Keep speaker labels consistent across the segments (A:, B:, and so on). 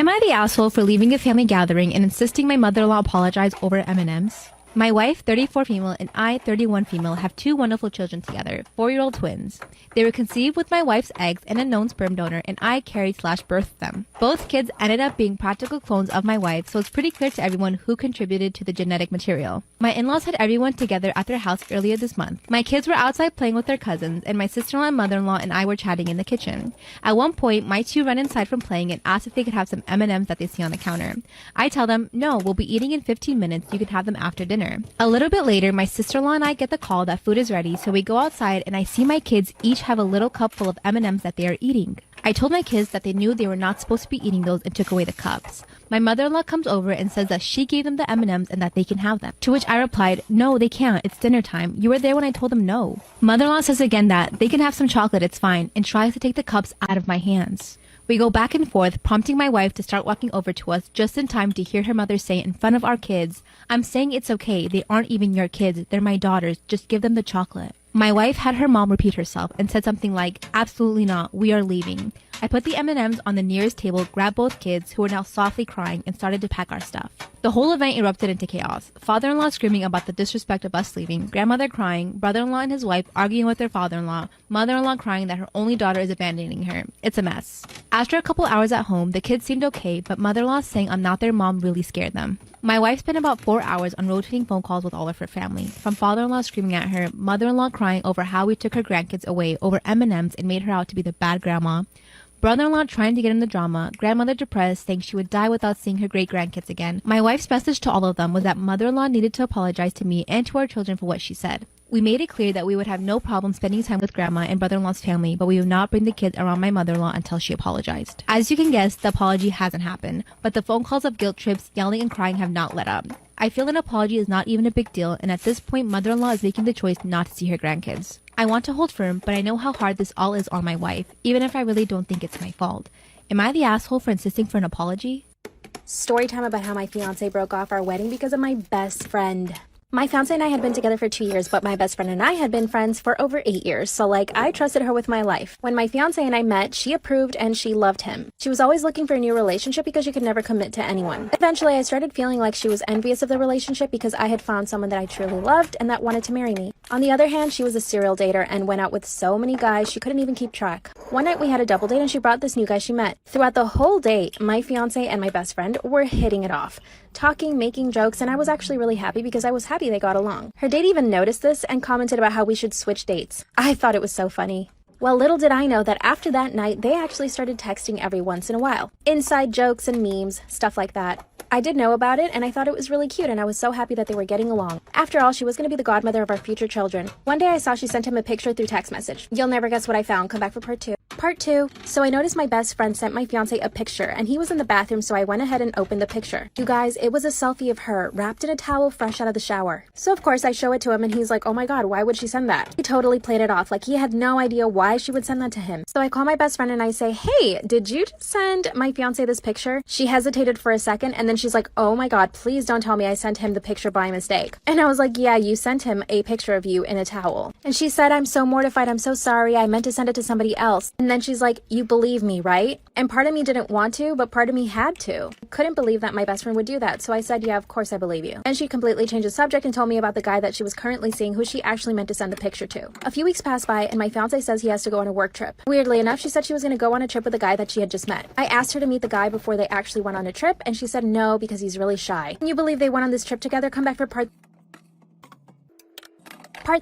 A: Am I the asshole for leaving a family gathering and insisting my mother-in-law apologize over M&Ms? My wife, 34 female, and I, 31 female, have two wonderful children together, 4-year-old twins. They were conceived with my wife's eggs and a known sperm donor, and I carried/birthed them. Both kids ended up being practical clones of my wife, so it's pretty clear to everyone who contributed to the genetic material. My in-laws had everyone together at their house earlier this month. My kids were outside playing with their cousins, and my sister-in-law and mother-in-law and I were chatting in the kitchen. At one point, my two run inside from playing and ask if they could have some M&Ms that they see on the counter. I tell them, no, we'll be eating in 15 minutes, you can have them after dinner. A little bit later, my sister-in-law and I get the call that food is ready, so we go outside and I see my kids each have a little cup full of M&Ms that they are eating. I told my kids that they knew they were not supposed to be eating those and took away the cups. My mother-in-law comes over and says that she gave them the M&Ms and that they can have them. To which I replied, no, they can't. It's dinner time. You were there when I told them no. Mother-in-law says again that they can have some chocolate, it's fine, and tries to take the cups out of my hands. We go back and forth, prompting my wife to start walking over to us just in time to hear her mother say in front of our kids, I'm saying it's okay. They aren't even your kids. They're my daughters. Just give them the chocolate. My wife had her mom repeat herself and said something like, absolutely not. We are leaving. I put the M&Ms on the nearest table, grabbed both kids, who were now softly crying, and started to pack our stuff. The whole event erupted into chaos. Father-in-law screaming about the disrespect of us leaving, grandmother crying, brother-in-law and his wife arguing with their father-in-law, mother-in-law crying that her only daughter is abandoning her. It's a mess. After a couple hours at home, the kids seemed okay, but mother-in-law saying I'm not their mom really scared them. My wife spent about 4 hours on rotating phone calls with all of her family, from father-in-law screaming at her, mother-in-law crying over how we took her grandkids away over M&Ms and made her out to be the bad grandma, brother-in-law trying to get in the drama, grandmother depressed, saying she would die without seeing her great-grandkids again. My wife's message to all of them was that mother-in-law needed to apologize to me and to our children for what she said. We made it clear that we would have no problem spending time with grandma and brother-in-law's family, but we would not bring the kids around my mother-in-law until she apologized. As you can guess, the apology hasn't happened, but the phone calls of guilt trips, yelling and crying have not let up. I feel an apology is not even a big deal, and at this point, mother-in-law is making the choice not to see her grandkids. I want to hold firm, but I know how hard this all is on my wife, even if I really don't think it's my fault. Am I the asshole for insisting for an apology?
B: Story time about how my fiance broke off our wedding because of my best friend. My fiance and I had been together for 2 years, but my best friend and I had been friends for over 8 years, so I trusted her with my life. When my fiance and I met, she approved and she loved him. She was always looking for a new relationship because she could never commit to anyone. Eventually, I started feeling like she was envious of the relationship because I had found someone that I truly loved and that wanted to marry me. On the other hand, she was a serial dater and went out with so many guys she couldn't even keep track. One night we had a double date and she brought this new guy she met. Throughout the whole date, my fiance and my best friend were hitting it off, talking, making jokes, and I was actually really happy because I was happy they got along. Her date even noticed this and commented about how we should switch dates. I thought it was so funny. Well, little did I know that after that night, they actually started texting every once in a while. Inside jokes and memes, stuff like that. I did know about it, and I thought it was really cute, and I was so happy that they were getting along. After all, she was going to be the godmother of our future children. One day I saw she sent him a picture through text message. You'll never guess what I found. Come back for part 2. Part 2. So I noticed my best friend sent my fiance a picture, and he was in the bathroom, so I went ahead and opened the picture. You guys, it was a selfie of her, wrapped in a towel fresh out of the shower. So of course I show it to him, and he's like, oh my god, why would she send that? He totally played it off, like he had no idea why she would send that to him. So I call my best friend and I say, hey, did you just send my fiance this picture? She hesitated for a second, and then she's like, oh my god, please don't tell me I sent him the picture by mistake. And I was like, yeah, you sent him a picture of you in a towel. And she said, I'm so mortified, I'm so sorry, I meant to send it to somebody else. And then she's like, you believe me, right? And part of me didn't want to, but part of me had to. Couldn't believe that my best friend would do that, so I said, yeah, of course I believe you. And she completely changed the subject and told me about the guy that she was currently seeing who she actually meant to send the picture to. A few weeks passed by and my fiance says he has to go on a work trip. Weirdly enough, she said she was going to go on a trip with a guy that she had just met. I asked her to meet the guy before they actually went on a trip, and she said no because he's really shy. Can you believe they went on this trip together? Come back for part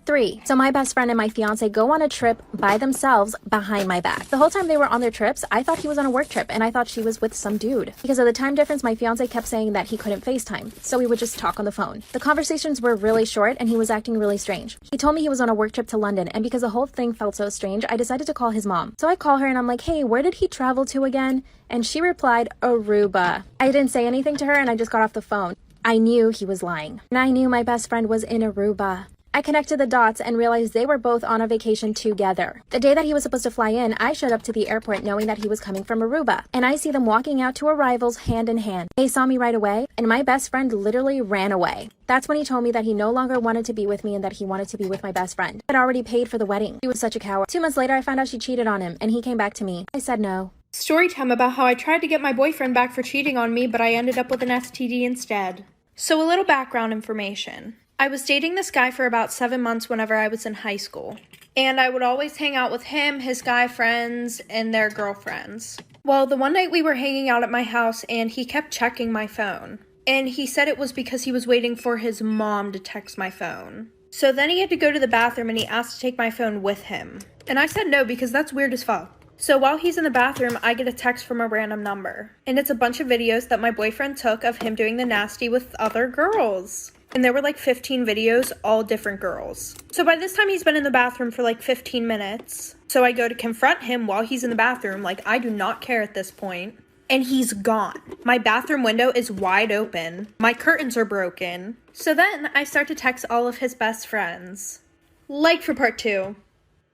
B: 3. So my best friend and my fiance go on a trip by themselves behind my back. The whole time they were on their trips, I thought he was on a work trip and I thought she was with some dude. Because of the time difference, my fiance kept saying that he couldn't FaceTime, so we would just talk on the phone. The conversations were really short and he was acting really strange. He told me he was on a work trip to London, and because the whole thing felt so strange, I decided to call his mom. So I call her and I'm like, hey, where did he travel to again? And she replied, Aruba. I didn't say anything to her and I just got off the phone. I knew he was lying. And I knew my best friend was in Aruba. I connected the dots and realized they were both on a vacation together. The day that he was supposed to fly in, I showed up to the airport knowing that he was coming from Aruba. And I see them walking out to arrivals hand in hand. They saw me right away, and my best friend literally ran away. That's when he told me that he no longer wanted to be with me and that he wanted to be with my best friend. I'd already paid for the wedding. He was such a coward. 2 months later, I found out she cheated on him, and he came back to me. I said no.
C: Storytime about how I tried to get my boyfriend back for cheating on me, but I ended up with an STD instead. So a little background information. I was dating this guy for about 7 months whenever I was in high school. And I would always hang out with him, his guy friends, and their girlfriends. Well, the one night we were hanging out at my house and he kept checking my phone. And he said it was because he was waiting for his mom to text my phone. So then he had to go to the bathroom and he asked to take my phone with him. And I said no because that's weird as fuck. So while he's in the bathroom, I get a text from a random number. And it's a bunch of videos that my boyfriend took of him doing the nasty with other girls. And there were like 15 videos, all different girls. So by this time, he's been in the bathroom for like 15 minutes. So I go to confront him while he's in the bathroom, like I do not care at this point. And he's gone. My bathroom window is wide open. My curtains are broken. So then I start to text all of his best friends. Like for part 2.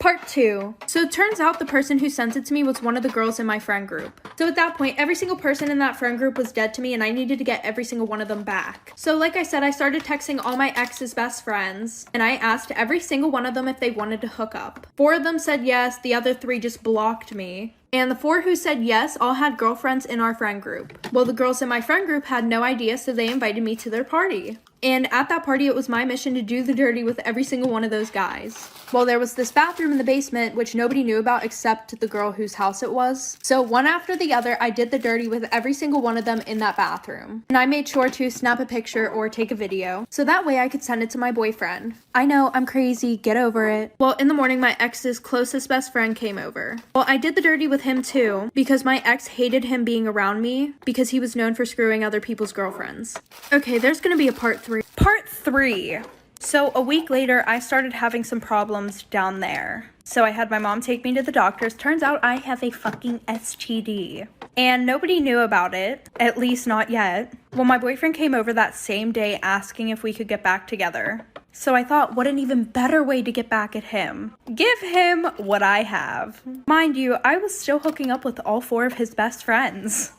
C: Part 2. So it turns out the person who sent it to me was one of the girls in my friend group. So at that point, every single person in that friend group was dead to me and I needed to get every single one of them back. So like I said, I started texting all my ex's best friends and I asked every single one of them if they wanted to hook up. 4 of them said yes, the other 3 just blocked me. And the 4 who said yes all had girlfriends in our friend group. Well, the girls in my friend group had no idea, so they invited me to their party. And at that party, it was my mission to do the dirty with every single one of those guys. Well, there was this bathroom in the basement, which nobody knew about except the girl whose house it was. So one after the other, I did the dirty with every single one of them in that bathroom. And I made sure to snap a picture or take a video, so that way I could send it to my boyfriend. I know, I'm crazy, get over it. Well, in the morning, my ex's closest best friend came over. Well, I did the dirty with him too, because my ex hated him being around me, because he was known for screwing other people's girlfriends. Okay, there's gonna be a part 3. Part 3. So a week later, I started having some problems down there. So I had my mom take me to the doctors. Turns out I have a fucking STD. And nobody knew about it, at least not yet. Well, my boyfriend came over that same day asking if we could get back together. So I thought, what an even better way to get back at him. Give him what I have. Mind you, I was still hooking up with all 4 of his best friends.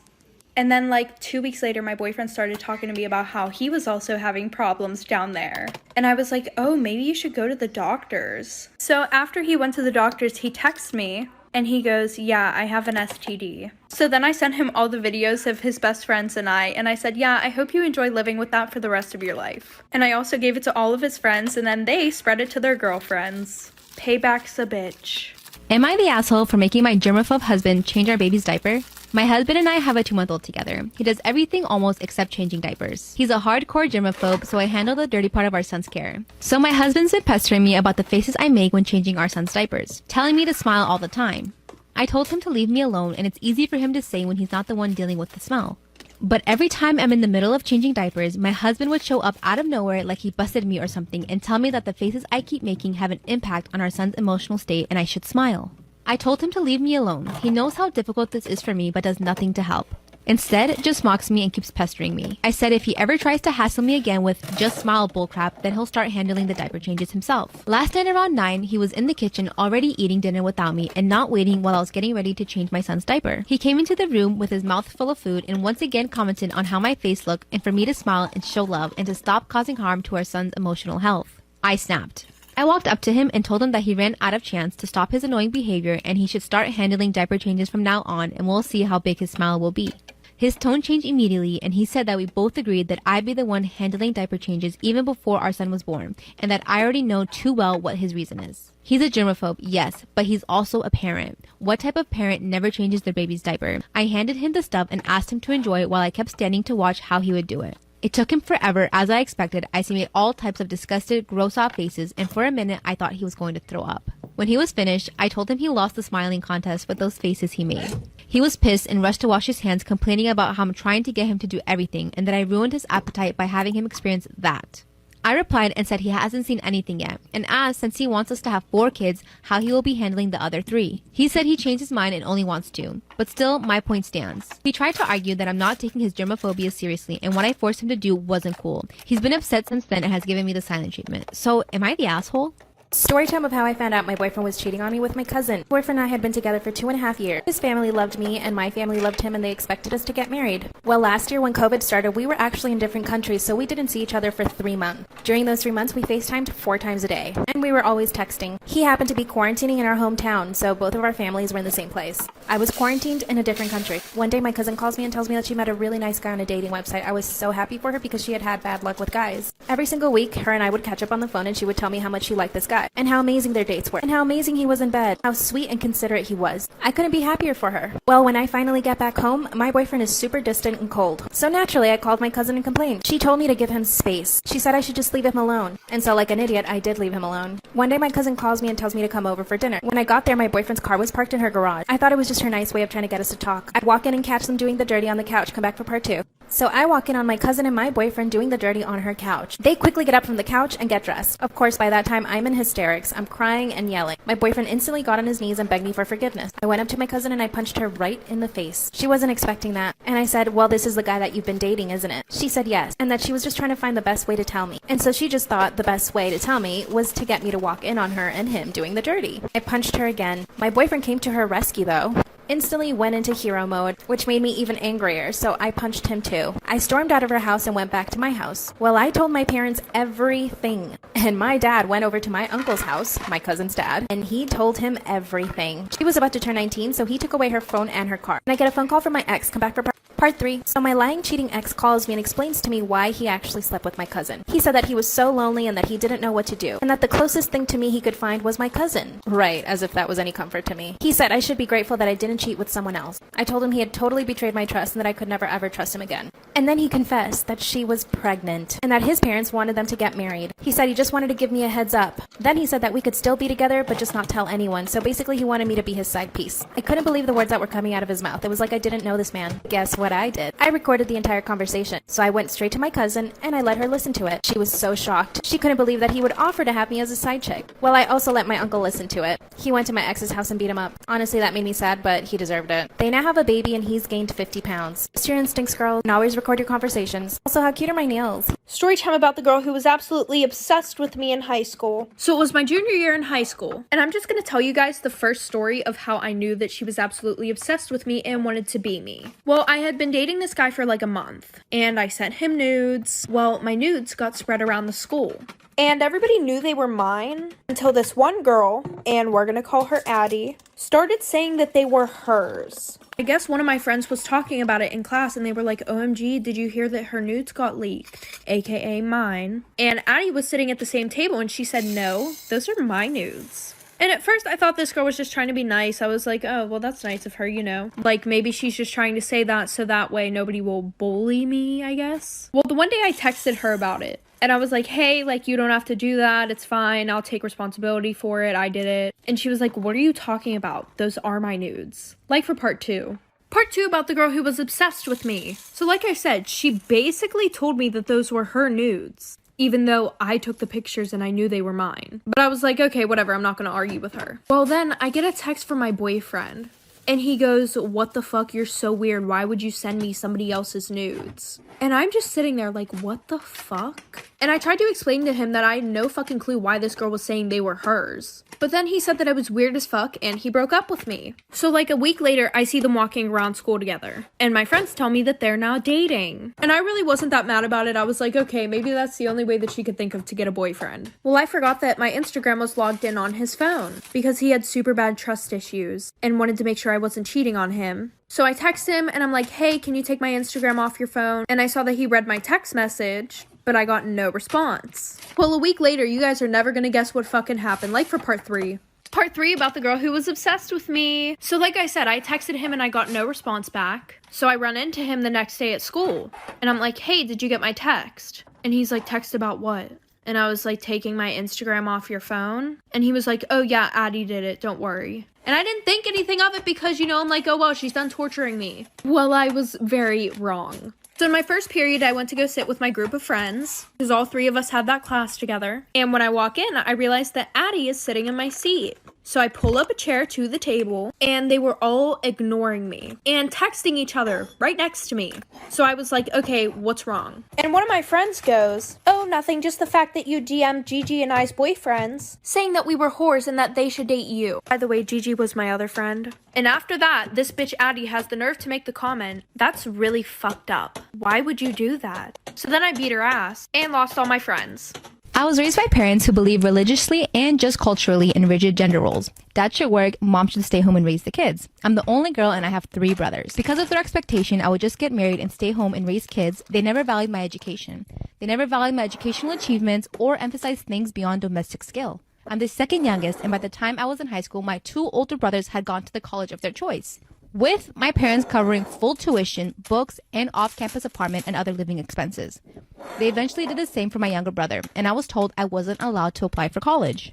C: And then like 2 weeks later, my boyfriend started talking to me about how he was also having problems down there. And I was like, oh, maybe you should go to the doctors. So after he went to the doctors, he texts me and he goes, yeah, I have an STD. So then I sent him all the videos of his best friends and I said, yeah, I hope you enjoy living with that for the rest of your life. And I also gave it to all of his friends and then they spread it to their girlfriends. Payback's a bitch.
A: Am I the asshole for making my germaphobe husband change our baby's diaper? My husband and I have a 2-month-old together. He does everything almost except changing diapers. He's a hardcore germaphobe, so I handle the dirty part of our son's care. So my husband's been pestering me about the faces I make when changing our son's diapers, telling me to smile all the time. I told him to leave me alone, and it's easy for him to say when he's not the one dealing with the smell. But every time I'm in the middle of changing diapers, my husband would show up out of nowhere like he busted me or something and tell me that the faces I keep making have an impact on our son's emotional state and I should smile. I told him to leave me alone. He knows how difficult this is for me but does nothing to help. Instead, just mocks me and keeps pestering me. I said if he ever tries to hassle me again with just smile bullcrap, then he'll start handling the diaper changes himself. Last night around 9, he was in the kitchen already eating dinner without me and not waiting while I was getting ready to change my son's diaper. He came into the room with his mouth full of food and once again commented on how my face looked and for me to smile and show love and to stop causing harm to our son's emotional health. I snapped. I walked up to him and told him that he ran out of chance to stop his annoying behavior and he should start handling diaper changes from now on and we'll see how big his smile will be. His tone changed immediately and he said that we both agreed that I'd be the one handling diaper changes even before our son was born and that I already know too well what his reason is. He's a germaphobe, yes, but he's also a parent. What type of parent never changes their baby's diaper? I handed him the stuff and asked him to enjoy it while I kept standing to watch how he would do it. It took him forever. As I expected, I made all types of disgusted, gross-out faces, and for a minute, I thought he was going to throw up. When he was finished, I told him he lost the smiling contest with those faces he made. He was pissed and rushed to wash his hands, complaining about how I'm trying to get him to do everything, and that I ruined his appetite by having him experience that. I replied and said he hasn't seen anything yet, and asked since he wants us to have 4 kids, how he will be handling the other 3. He said he changed his mind and only wants 2, but still, my point stands. He tried to argue that I'm not taking his germophobia seriously, and what I forced him to do wasn't cool. He's been upset since then and has given me the silent treatment. So, am I the asshole?
B: Story time of how I found out my boyfriend was cheating on me with my cousin. My boyfriend and I had been together for 2.5 years. His family loved me and my family loved him and they expected us to get married. Well, last year when COVID started, we were actually in different countries, so we didn't see each other for 3 months. During those 3 months, we FaceTimed 4 times a day, and we were always texting. He happened to be quarantining in our hometown, so both of our families were in the same place. I was quarantined in a different country. One day, my cousin calls me and tells me that she met a really nice guy on a dating website. I was so happy for her because she had had bad luck with guys. Every single week, her and I would catch up on the phone and she would tell me how much she liked this guy, and how amazing their dates were, and how amazing he was in bed, how sweet and considerate he was. I couldn't be happier for her. Well, when I finally get back home, my boyfriend is super distant and cold. So naturally, I called my cousin and complained. She told me to give him space. She said I should just leave him alone. And so like an idiot, I did leave him alone. One day, my cousin calls me and tells me to come over for dinner. When I got there, my boyfriend's car was parked in her garage. I thought it was just her nice way of trying to get us to talk. I'd walk in and catch them doing the dirty on the couch, come back for part 2. So I walk in on my cousin and my boyfriend doing the dirty on her couch. They quickly get up from the couch and get dressed. Of course, by that time, I'm in hysterics. I'm crying and yelling. My boyfriend instantly got on his knees and begged me for forgiveness. I went up to my cousin and I punched her right in the face. She wasn't expecting that. And I said, well, this is the guy that you've been dating, isn't it? She said yes, and that she was just trying to find the best way to tell me. And so she just thought the best way to tell me was to get me to walk in on her and him doing the dirty. I punched her again. My boyfriend came to her rescue though. Instantly went into hero mode, which made me even angrier, so I punched him too. I stormed out of her house and went back to my house. Well, I told my parents everything. And my dad went over to my uncle's house, my cousin's dad, and he told him everything. She was about to turn 19, so he took away her phone and her car. And I get a phone call from my ex, come back for part 3. So my lying, cheating ex calls me and explains to me why he actually slept with my cousin. He said that he was so lonely and that he didn't know what to do, and that the closest thing to me he could find was my cousin. Right, as if that was any comfort to me. He said I should be grateful that I didn't cheat with someone else. I told him he had totally betrayed my trust and that I could never ever trust him again. And then he confessed that she was pregnant and that his parents wanted them to get married. He said he just wanted to give me a heads up. Then he said that we could still be together but just not tell anyone, so basically he wanted me to be his side piece. I couldn't believe the words that were coming out of his mouth. It was like I didn't know this man. Guess what I did? I recorded the entire conversation. So I went straight to my cousin and I let her listen to it. She was so shocked. She couldn't believe that he would offer to have me as a side chick. Well, I also let my uncle listen to it. He went to my ex's house and beat him up. Honestly, that made me sad, but he deserved it. They now have a baby and he's gained 50 pounds. Trust your instincts, girl, and always record your conversations. Also, how cute are my nails?
C: Story time about the girl who was absolutely obsessed with me in high school. So it was my junior year in high school, and I'm just gonna tell you guys the first story of how I knew that she was absolutely obsessed with me and wanted to be me. Well, I had been dating this guy for like a month, and I sent him nudes. Well, my nudes got spread around the school. And everybody knew they were mine until this one girl, and we're gonna call her Addie, started saying that they were hers. I guess one of my friends was talking about it in class and they were like, OMG, did you hear that her nudes got leaked? AKA mine. And Addie was sitting at the same table and she said, no, those are my nudes. And at first I thought this girl was just trying to be nice. I was like, oh, well, that's nice of her, you know. Like maybe she's just trying to say that so that way nobody will bully me, I guess. Well, the one day I texted her about it. And I was like, hey, like, you don't have to do that. It's fine. I'll take responsibility for it. I did it. And she was like, what are you talking about? Those are my nudes. Like for part 2. Part 2 about the girl who was obsessed with me. So like I said, she basically told me that those were her nudes, even though I took the pictures and I knew they were mine. But I was like, okay, whatever. I'm not going to argue with her. Well, then I get a text from my boyfriend. And he goes, what the fuck? You're so weird. Why would you send me somebody else's nudes? And I'm just sitting there like, what the fuck? And I tried to explain to him that I had no fucking clue why this girl was saying they were hers. But then he said that I was weird as fuck and he broke up with me. So like a week later, I see them walking around school together. And my friends tell me that they're now dating. And I really wasn't that mad about it. I was like, okay, maybe that's the only way that she could think of to get a boyfriend. Well, I forgot that my Instagram was logged in on his phone because he had super bad trust issues and wanted to make sure I wasn't cheating on him. So I text him and I'm like, hey, can you take my Instagram off your phone? And I saw that he read my text message, but I got no response. Well, a week later, you guys are never gonna guess what fucking happened, like for part 3. Part 3 about the girl who was obsessed with me. So like I said, I texted him and I got no response back. So I run into him the next day at school and I'm like, hey, did you get my text? And he's like, text about what? And I was like, taking my Instagram off your phone? And he was like, oh yeah, Addie did it, don't worry. And I didn't think anything of it because, you know, I'm like, oh well, she's done torturing me. Well, I was very wrong. So in my first period, I went to go sit with my group of friends because all 3 of us had that class together. And when I walk in, I realized that Addie is sitting in my seat. So I pull up a chair to the table, and they were all ignoring me and texting each other right next to me. So I was like, okay, what's wrong? And one of my friends goes, oh, nothing, just the fact that you DM'd Gigi and I's boyfriends, saying that we were whores and that they should date you. By the way, Gigi was my other friend. And after that, this bitch Addie has the nerve to make the comment, that's really fucked up. Why would you do that? So then I beat her ass and lost all my friends.
A: I was raised by parents who believe religiously and just culturally in rigid gender roles. Dad should work, mom should stay home and raise the kids. I'm the only girl and I have 3 brothers. Because of their expectation, I would just get married and stay home and raise kids. They never valued my education. They never valued my educational achievements or emphasized things beyond domestic skill. I'm the second youngest, and by the time I was in high school, my 2 older brothers had gone to the college of their choice, with my parents covering full tuition, books, and off-campus apartment and other living expenses. They eventually did the same for my younger brother, and I was told I wasn't allowed to apply for college.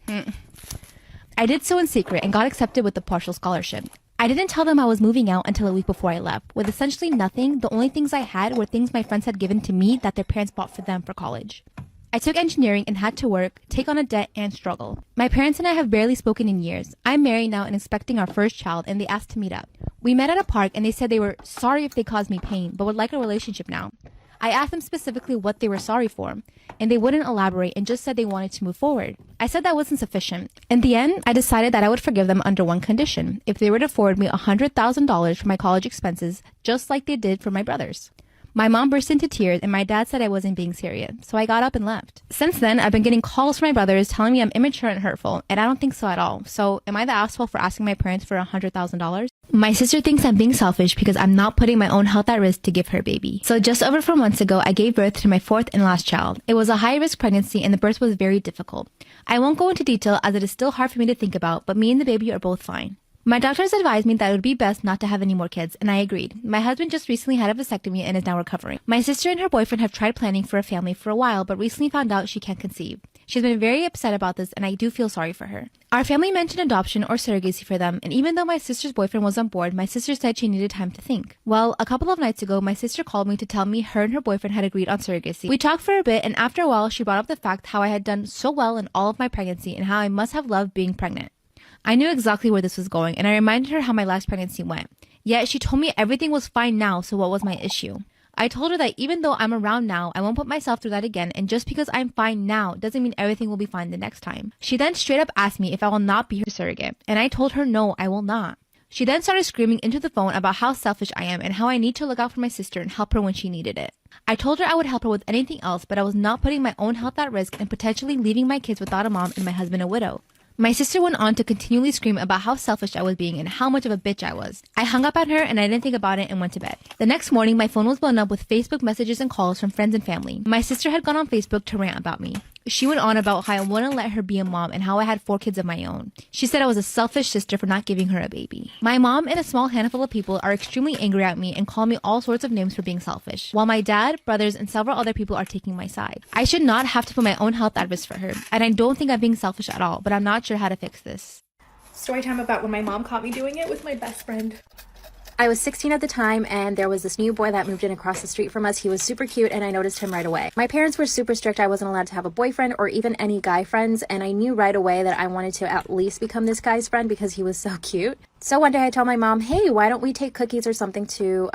A: I did so in secret and got accepted with a partial scholarship. I didn't tell them I was moving out until a week before I left. With essentially nothing, the only things I had were things my friends had given to me that their parents bought for them for college. I took engineering and had to work, take on a debt, and struggle. My parents and I have barely spoken in years. I'm married now and expecting our first child, and they asked to meet up. We met at a park, and they said they were sorry if they caused me pain, but would like a relationship now. I asked them specifically what they were sorry for, and they wouldn't elaborate and just said they wanted to move forward. I said that wasn't sufficient. In the end, I decided that I would forgive them under one condition: if they were to forward me $100,000 for my college expenses, just like they did for my brothers. My mom burst into tears, and my dad said I wasn't being serious, so I got up and left. Since then, I've been getting calls from my brothers telling me I'm immature and hurtful, and I don't think so at all. So, am I the asshole for asking my parents for $100,000? My sister thinks I'm being selfish because I'm not putting my own health at risk to give her a baby. So just over 4 months ago, I gave birth to my 4th and last child. It was a high-risk pregnancy, and the birth was very difficult. I won't go into detail as it is still hard for me to think about, but me and the baby are both fine. My doctors advised me that it would be best not to have any more kids, and I agreed. My husband just recently had a vasectomy and is now recovering. My sister and her boyfriend have tried planning for a family for a while, but recently found out she can't conceive. She's been very upset about this, and I do feel sorry for her. Our family mentioned adoption or surrogacy for them, and even though my sister's boyfriend was on board, my sister said she needed time to think. Well, a couple of nights ago, my sister called me to tell me her and her boyfriend had agreed on surrogacy. We talked for a bit, and after a while, she brought up the fact how I had done so well in all of my pregnancy and how I must have loved being pregnant. I knew exactly where this was going, and I reminded her how my last pregnancy went. Yet she told me everything was fine now, so what was my issue? I told her that even though I'm around now, I won't put myself through that again, and just because I'm fine now doesn't mean everything will be fine the next time. She then straight up asked me if I will not be her surrogate, and I told her no, I will not. She then started screaming into the phone about how selfish I am and how I need to look out for my sister and help her when she needed it. I told her I would help her with anything else, but I was not putting my own health at risk and potentially leaving my kids without a mom and my husband a widow. My sister went on to continually scream about how selfish I was being and how much of a bitch I was. I hung up on her and I didn't think about it and went to bed. The next morning, my phone was blown up with Facebook messages and calls from friends and family. My sister had gone on Facebook to rant about me. She went on about how I wouldn't let her be a mom and how I had 4 kids of my own. She said I was a selfish sister for not giving her a baby. My mom and a small handful of people are extremely angry at me and call me all sorts of names for being selfish, while my dad, brothers, and several other people are taking my side. I should not have to put my own health at risk for her, and I don't think I'm being selfish at all, but I'm not sure how to fix this.
D: Story time about when my mom caught me doing it with my best friend.
B: I was 16 at the time, and there was this new boy that moved in across the street from us. He was super cute, and I noticed him right away. My parents were super strict. I wasn't allowed to have a boyfriend or even any guy friends, and I knew right away that I wanted to at least become this guy's friend because he was so cute. So one day I told my mom, hey, why don't we take cookies or something to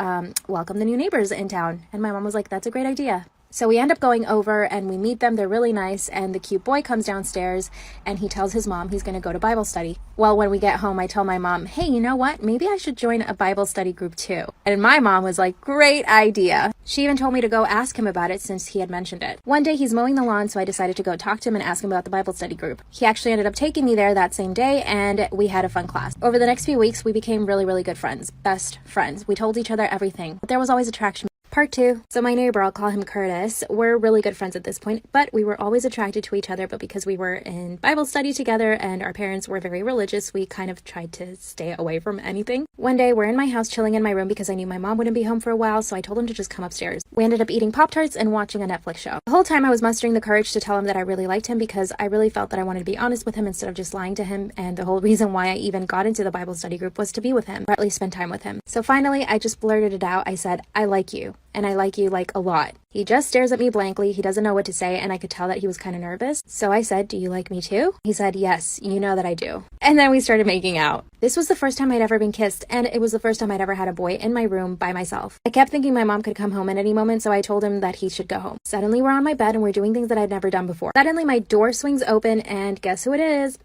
B: welcome the new neighbors in town? And my mom was like, that's a great idea. So we end up going over and we meet them. They're really nice. And the cute boy comes downstairs and he tells his mom he's going to go to Bible study. Well, when we get home, I tell my mom, hey, you know what? Maybe I should join a Bible study group too. And my mom was like, great idea. She even told me to go ask him about it since he had mentioned it. One day he's mowing the lawn, so I decided to go talk to him and ask him about the Bible study group. He actually ended up taking me there that same day and we had a fun class. Over the next few weeks, we became really, really good friends. Best friends. We told each other everything, but there was always attraction. Part 2. So my neighbor, I'll call him Curtis, we're really good friends at this point, but we were always attracted to each other, but because we were in Bible study together and our parents were very religious, we kind of tried to stay away from anything. One day, we're in my house chilling in my room because I knew my mom wouldn't be home for a while, so I told him to just come upstairs. We ended up eating Pop-Tarts and watching a Netflix show. The whole time I was mustering the courage to tell him that I really liked him because I really felt that I wanted to be honest with him instead of just lying to him, and the whole reason why I even got into the Bible study group was to be with him, or at least spend time with him. So finally, I just blurted it out. I said, I like you. and I like you, like, a lot. He just stares at me blankly. He doesn't know what to say, and I could tell that he was kind of nervous. So I said, do you like me too? He said, yes, you know that I do. And then we started making out. This was the first time I'd ever been kissed, and it was the first time I'd ever had a boy in my room by myself. I kept thinking my mom could come home at any moment, so I told him that he should go home. Suddenly, we're on my bed, and we're doing things that I'd never done before. Suddenly, my door swings open, and guess who it is?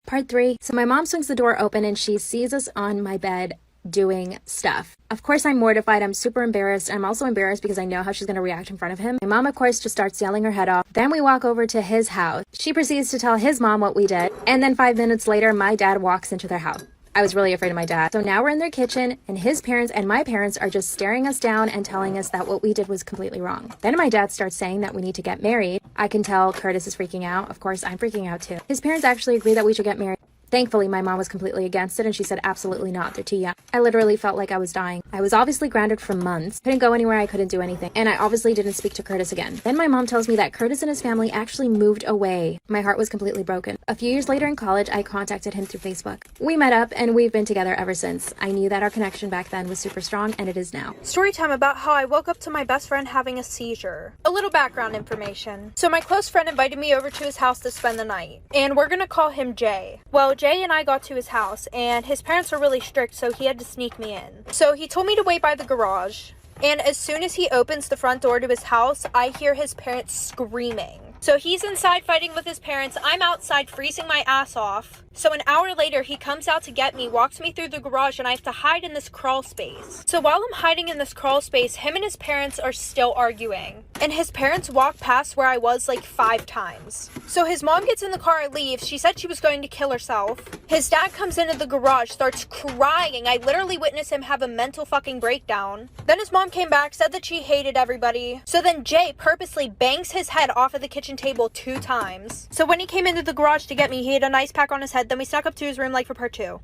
B: Part 3. So my mom swings the door open, and she sees us on my bed doing stuff. Of course, I'm mortified. I'm super embarrassed. I'm also embarrassed because I know how she's going to react in front of him. My mom, of course, just starts yelling her head off. Then we walk over to his house. She proceeds to tell his mom what we did. And then 5 minutes later, my dad walks into their house. I was really afraid of my dad. So now we're in their kitchen, and his parents and my parents are just staring us down and telling us that what we did was completely wrong. Then my dad starts saying that we need to get married. I can tell Curtis is freaking out. Of course, I'm freaking out too. His parents actually agree that we should get married. Thankfully, my mom was completely against it, and she said absolutely not, they're too young. I literally felt like I was dying. I was obviously grounded for months, couldn't go anywhere, I couldn't do anything, and I obviously didn't speak to Curtis again. Then my mom tells me that Curtis and his family actually moved away. My heart was completely broken. A few years later in college, I contacted him through Facebook. We met up, and we've been together ever since. I knew that our connection back then was super strong, and it is now.
C: Story time about how I woke up to my best friend having a seizure. A little background information. So my close friend invited me over to his house to spend the night, and we're gonna call him Jay. Well, Jay and I got to his house, and his parents were really strict, so he had to sneak me in. So he told me to wait by the garage, and as soon as he opens the front door to his house, I hear his parents screaming. So he's inside fighting with his parents, I'm outside freezing my ass off. So an hour later, he comes out to get me, walks me through the garage, and I have to hide in this crawl space. So while I'm hiding in this crawl space, him and his parents are still arguing. And his parents walk past where I was like 5 times. So his mom gets in the car and leaves. She said she was going to kill herself. His dad comes into the garage, starts crying. I literally witnessed him have a mental fucking breakdown. Then his mom came back, said that she hated everybody. So then Jay purposely bangs his head off of the kitchen table 2 times. So when he came into the garage to get me, he had an ice pack on his head. Then we snuck up to his room like for part 2.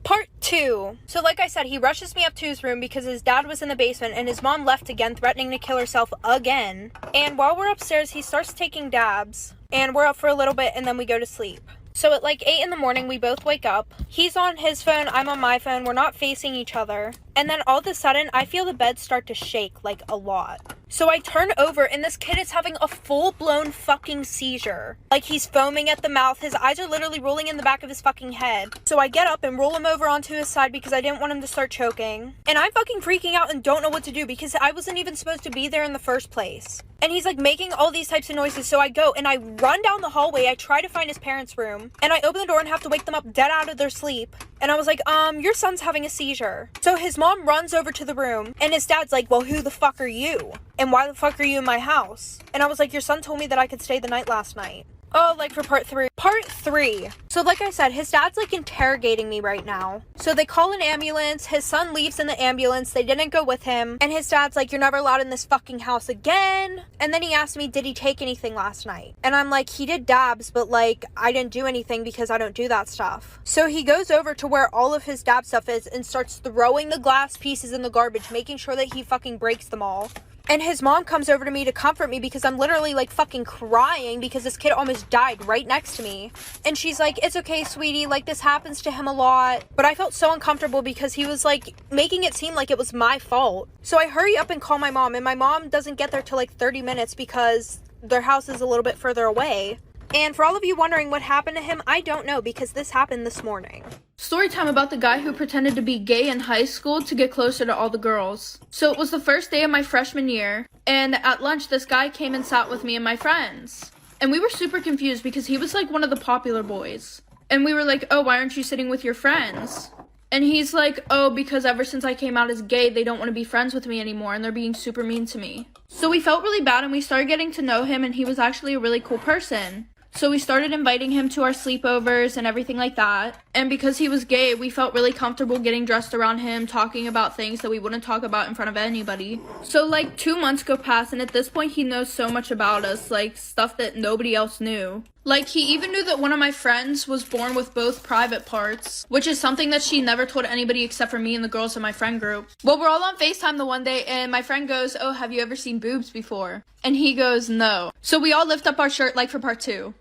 C: Part 2. So like I said, he rushes me up to his room because his dad was in the basement and his mom left again, threatening to kill herself again. And while we're upstairs, he starts taking dabs. And we're up for a little bit and then we go to sleep. So at like 8 in the morning, we both wake up. He's on his phone, I'm on my phone. We're not facing each other. And then all of a sudden, I feel the bed start to shake, like a lot. So I turn over and this kid is having a full-blown fucking seizure. Like he's foaming at the mouth. His eyes are literally rolling in the back of his fucking head. So I get up and roll him over onto his side because I didn't want him to start choking. And I'm fucking freaking out and don't know what to do because I wasn't even supposed to be there in the first place. And he's like making all these types of noises. So I go and I run down the hallway. I try to find his parents' room. And I open the door and have to wake them up dead out of their sleep. And I was like, your son's having a seizure. So his mom runs over to the room and his dad's like, well, who the fuck are you? And why the fuck are you in my house? And I was like, your son told me that I could stay the night last night. Oh, like for part 3. Part 3. So like I said, his dad's like interrogating me right now. So they call an ambulance. His son leaves in the ambulance. They didn't go with him. And his dad's like, you're never allowed in this fucking house again. And then he asked me, did he take anything last night? And I'm like, he did dabs, but like, I didn't do anything because I don't do that stuff. So he goes over to where all of his dab stuff is and starts throwing the glass pieces in the garbage, making sure that he fucking breaks them all. And his mom comes over to me to comfort me because I'm literally like fucking crying because this kid almost died right next to me. And she's like, it's okay, sweetie, like this happens to him a lot. But I felt so uncomfortable because he was like making it seem like it was my fault. So I hurry up and call my mom, and my mom doesn't get there till like 30 minutes because their house is a little bit further away. And for all of you wondering what happened to him, I don't know because this happened this morning.
E: Story time about the guy who pretended to be gay in high school to get closer to all the girls. So it was the first day of my freshman year, and at lunch this guy came and sat with me and my friends. And we were super confused because he was like one of the popular boys. And we were like, oh, why aren't you sitting with your friends? And he's like, oh, because ever since I came out as gay, they don't want to be friends with me anymore, and they're being super mean to me. So we felt really bad, and we started getting to know him, and he was actually a really cool person. So we started inviting him to our sleepovers and everything like that. And because he was gay, we felt really comfortable getting dressed around him, talking about things that we wouldn't talk about in front of anybody. So like 2 months go past, and at this point he knows so much about us, like stuff that nobody else knew. Like, he even knew that one of my friends was born with both private parts, which is something that she never told anybody except for me and the girls in my friend group. Well, we're all on FaceTime the one day, and my friend goes, oh, have you ever seen boobs before? And he goes, no. So we all lift up our shirt like for part 2.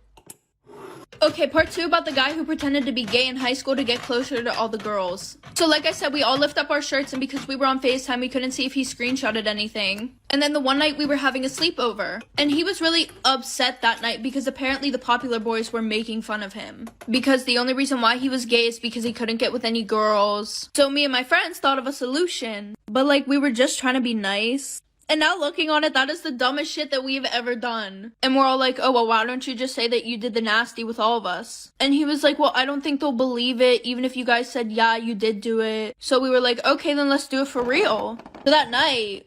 E: Okay, part 2 about the guy who pretended to be gay in high school to get closer to all the girls. So like I said, we all lift up our shirts, and because we were on FaceTime, we couldn't see if he screenshotted anything. And then the one night we were having a sleepover, and he was really upset that night because apparently the popular boys were making fun of him. Because the only reason why he was gay is because he couldn't get with any girls. So me and my friends thought of a solution. But like, we were just trying to be nice. And now looking on it, that is the dumbest shit that we've ever done. And we're all like, oh, well, why don't you just say that you did the nasty with all of us? And he was like, well, I don't think they'll believe it, even if you guys said, yeah, you did do it. So we were like, okay, then let's do it for real. So that night,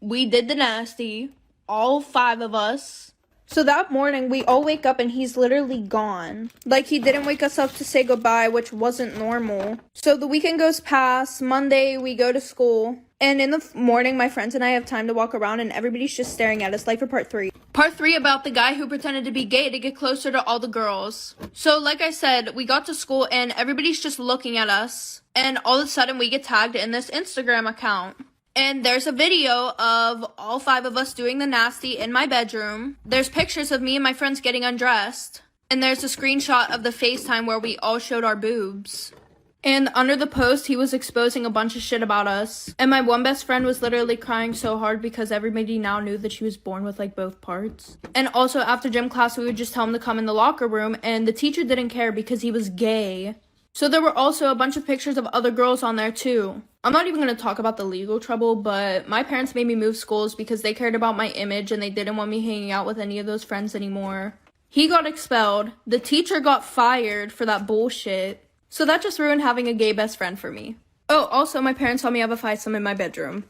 E: we did the nasty, all 5 of us.
C: So that morning, we all wake up and he's literally gone. Like, he didn't wake us up to say goodbye, which wasn't normal. So the weekend goes past. Monday, we go to school. And in the morning, my friends and I have time to walk around, and everybody's just staring at us, like for part 3.
E: Part 3 about the guy who pretended to be gay to get closer to all the girls. So like I said, we got to school, and everybody's just looking at us. And all of a sudden, we get tagged in this Instagram account. And there's a video of all 5 of us doing the nasty in my bedroom. There's pictures of me and my friends getting undressed. And there's a screenshot of the FaceTime where we all showed our boobs. And under the post, he was exposing a bunch of shit about us. And my one best friend was literally crying so hard because everybody now knew that she was born with like both parts. And also after gym class, we would just tell him to come in the locker room, and the teacher didn't care because he was gay. So there were also a bunch of pictures of other girls on there too. I'm not even going to talk about the legal trouble, but my parents made me move schools because they cared about my image and they didn't want me hanging out with any of those friends anymore. He got expelled. The teacher got fired for that bullshit. So that just ruined having a gay best friend for me. Oh, also, my parents saw me have a foursome in my bedroom.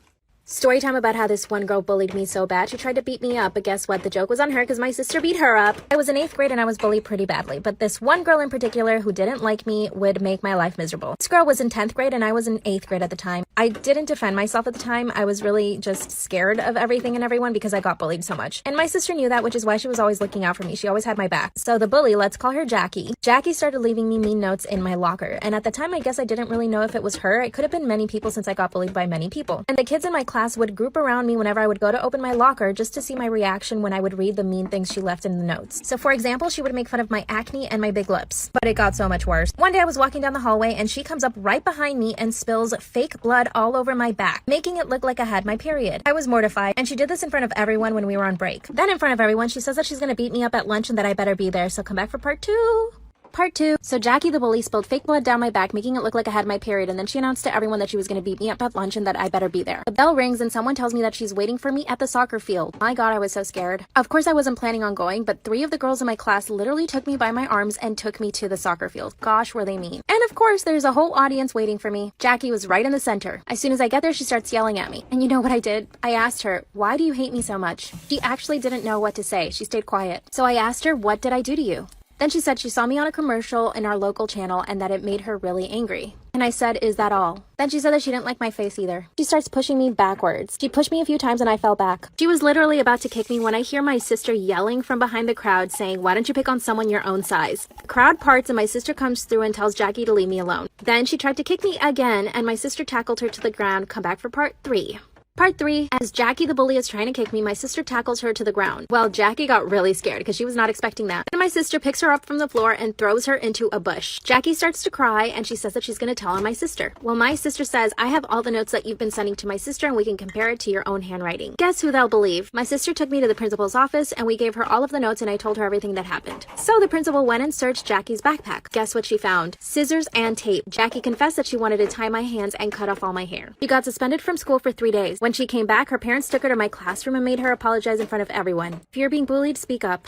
B: Story time about how this one girl bullied me so bad she tried to beat me up, but guess what? The joke was on her because my sister beat her up. I was in 8th grade and I was bullied pretty badly, but this one girl in particular who didn't like me would make my life miserable. This girl was in 10th grade and I was in 8th grade at the time. I didn't defend myself at the time. I was really just scared of everything and everyone because I got bullied so much. And my sister knew that, which is why she was always looking out for me. She always had my back. So the bully, let's call her Jackie. Jackie started leaving me mean notes in my locker. And at the time, I guess I didn't really know if it was her. It could have been many people since I got bullied by many people. And the kids in my class would group around me whenever I would go to open my locker just to see my reaction when I would read the mean things she left in the notes. So for example, she would make fun of my acne and my big lips. But it got so much worse. One day I was walking down the hallway and she comes up right behind me and spills fake blood all over my back, making it look like I had my period. I was mortified, and she did this in front of everyone when we were on break. Then in front of everyone, she says that she's gonna beat me up at lunch and that I better be there, so come back for part 2. Part 2. So Jackie the bully spilled fake blood down my back, making it look like I had my period, and then she announced to everyone that she was going to beat me up at lunch and that I better be there. The bell rings and someone tells me that she's waiting for me at the soccer field. My god, I was so scared. Of course I wasn't planning on going, but 3 of the girls in my class literally took me by my arms and took me to the soccer field. Gosh, were they mean. And of course, there's a whole audience waiting for me. Jackie was right in the center. As soon as I get there, she starts yelling at me. And you know what I did? I asked her, why do you hate me so much? She actually didn't know what to say. She stayed quiet. So I asked her, what did I do to you? Then she said she saw me on a commercial in our local channel and that it made her really angry. And I said, is that all? Then she said that she didn't like my face either. She starts pushing me backwards. She pushed me a few times and I fell back. She was literally about to kick me when I hear my sister yelling from behind the crowd saying, why don't you pick on someone your own size? The crowd parts and my sister comes through and tells Jackie to leave me alone. Then she tried to kick me again and my sister tackled her to the ground. Come back for part 3. Part 3, as Jackie the bully is trying to kick me, my sister tackles her to the ground. Well, Jackie got really scared because she was not expecting that. And my sister picks her up from the floor and throws her into a bush. Jackie starts to cry and she says that she's going to tell on my sister. Well, my sister says, I have all the notes that you've been sending to my sister and we can compare it to your own handwriting. Guess who they'll believe? My sister took me to the principal's office and we gave her all of the notes and I told her everything that happened. So the principal went and searched Jackie's backpack. Guess what she found? Scissors and tape. Jackie confessed that she wanted to tie my hands and cut off all my hair. She got suspended from school for 3 days. When she came back, her parents took her to my classroom and made her apologize in front of everyone. If you're being bullied, speak up.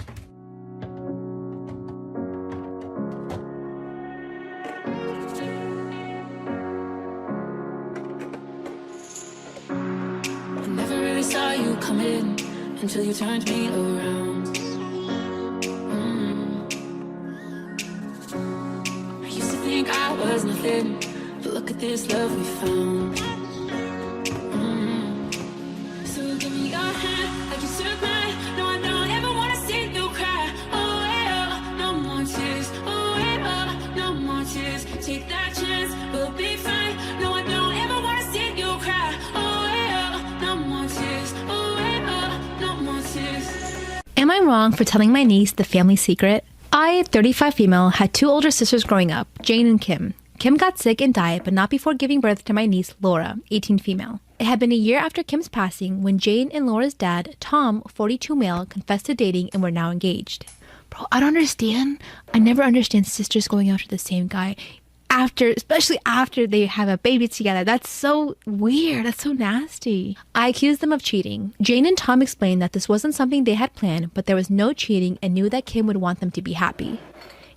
F: I never really saw you coming until you turned me around. I used to think I was nothing, but look at this love we found. Take that chance, we'll be fine. No, I don't ever wanna see you cry. Oh, yeah, no more tears. Oh, yeah, no more tears.
A: Am I wrong for telling my niece the family secret? I, 35 female, had two older sisters growing up, Jane and Kim. Kim got sick and died, but not before giving birth to my niece, Laura, 18 female. It had been a year after Kim's passing when Jane and Laura's dad, Tom, 42 male, confessed to dating and were now engaged. Bro, I don't understand. I never understand sisters going after the same guy. Especially after they have a baby together. That's so weird. That's so nasty. I accused them of cheating. Jane and Tom explained that this wasn't something they had planned, but there was no cheating and knew that Kim would want them to be happy.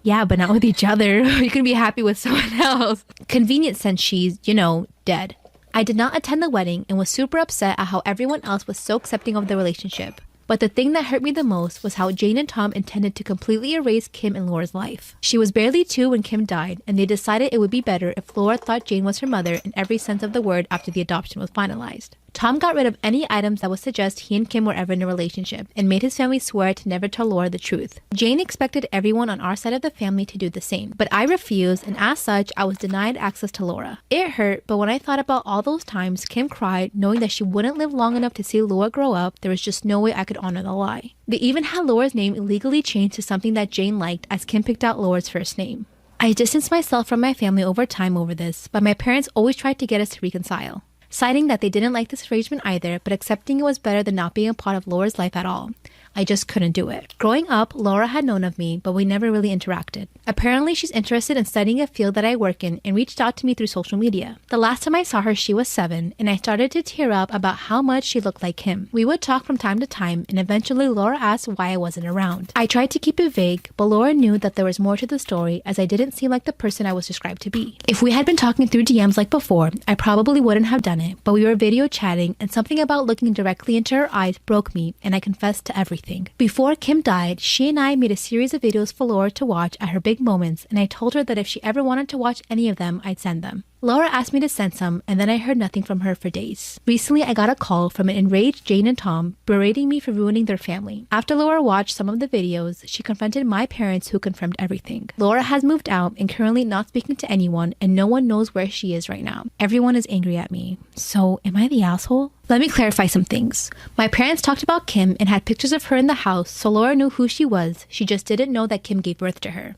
A: Yeah, but not with each other. You can be happy with someone else. Convenient since she's, dead. I did not attend the wedding and was super upset at how everyone else was so accepting of the relationship. But the thing that hurt me the most was how Jane and Tom intended to completely erase Kim and Laura's life. She was barely 2 when Kim died, and they decided it would be better if Laura thought Jane was her mother in every sense of the word after the adoption was finalized. Tom got rid of any items that would suggest he and Kim were ever in a relationship and made his family swear to never tell Laura the truth. Jane expected everyone on our side of the family to do the same, but I refused, and as such, I was denied access to Laura. It hurt, but when I thought about all those times Kim cried, knowing that she wouldn't live long enough to see Laura grow up, there was just no way I could honor the lie. They even had Laura's name illegally changed to something that Jane liked, as Kim picked out Laura's first name. I distanced myself from my family over time over this, but my parents always tried to get us to reconcile, citing that they didn't like this arrangement either, but accepting it was better than not being a part of Laura's life at all. I just couldn't do it. Growing up, Laura had known of me, but we never really interacted. Apparently, she's interested in studying a field that I work in and reached out to me through social media. The last time I saw her, she was 7, and I started to tear up about how much she looked like him. We would talk from time to time, and eventually Laura asked why I wasn't around. I tried to keep it vague, but Laura knew that there was more to the story, as I didn't seem like the person I was described to be. If we had been talking through DMs like before, I probably wouldn't have done it, but we were video chatting, and something about looking directly into her eyes broke me, and I confessed to everything. Before Kim died, she and I made a series of videos for Laura to watch at her big moments, and I told her that if she ever wanted to watch any of them, I'd send them. Laura asked me to send some, and then I heard nothing from her for days. Recently, I got a call from an enraged Jane and Tom berating me for ruining their family. After Laura watched some of the videos, she confronted my parents, who confirmed everything. Laura has moved out and currently not speaking to anyone, and no one knows where she is right now. Everyone is angry at me. So, am I the asshole? Let me clarify some things. My parents talked about Kim and had pictures of her in the house, so Laura knew who she was. She just didn't know that Kim gave birth to her.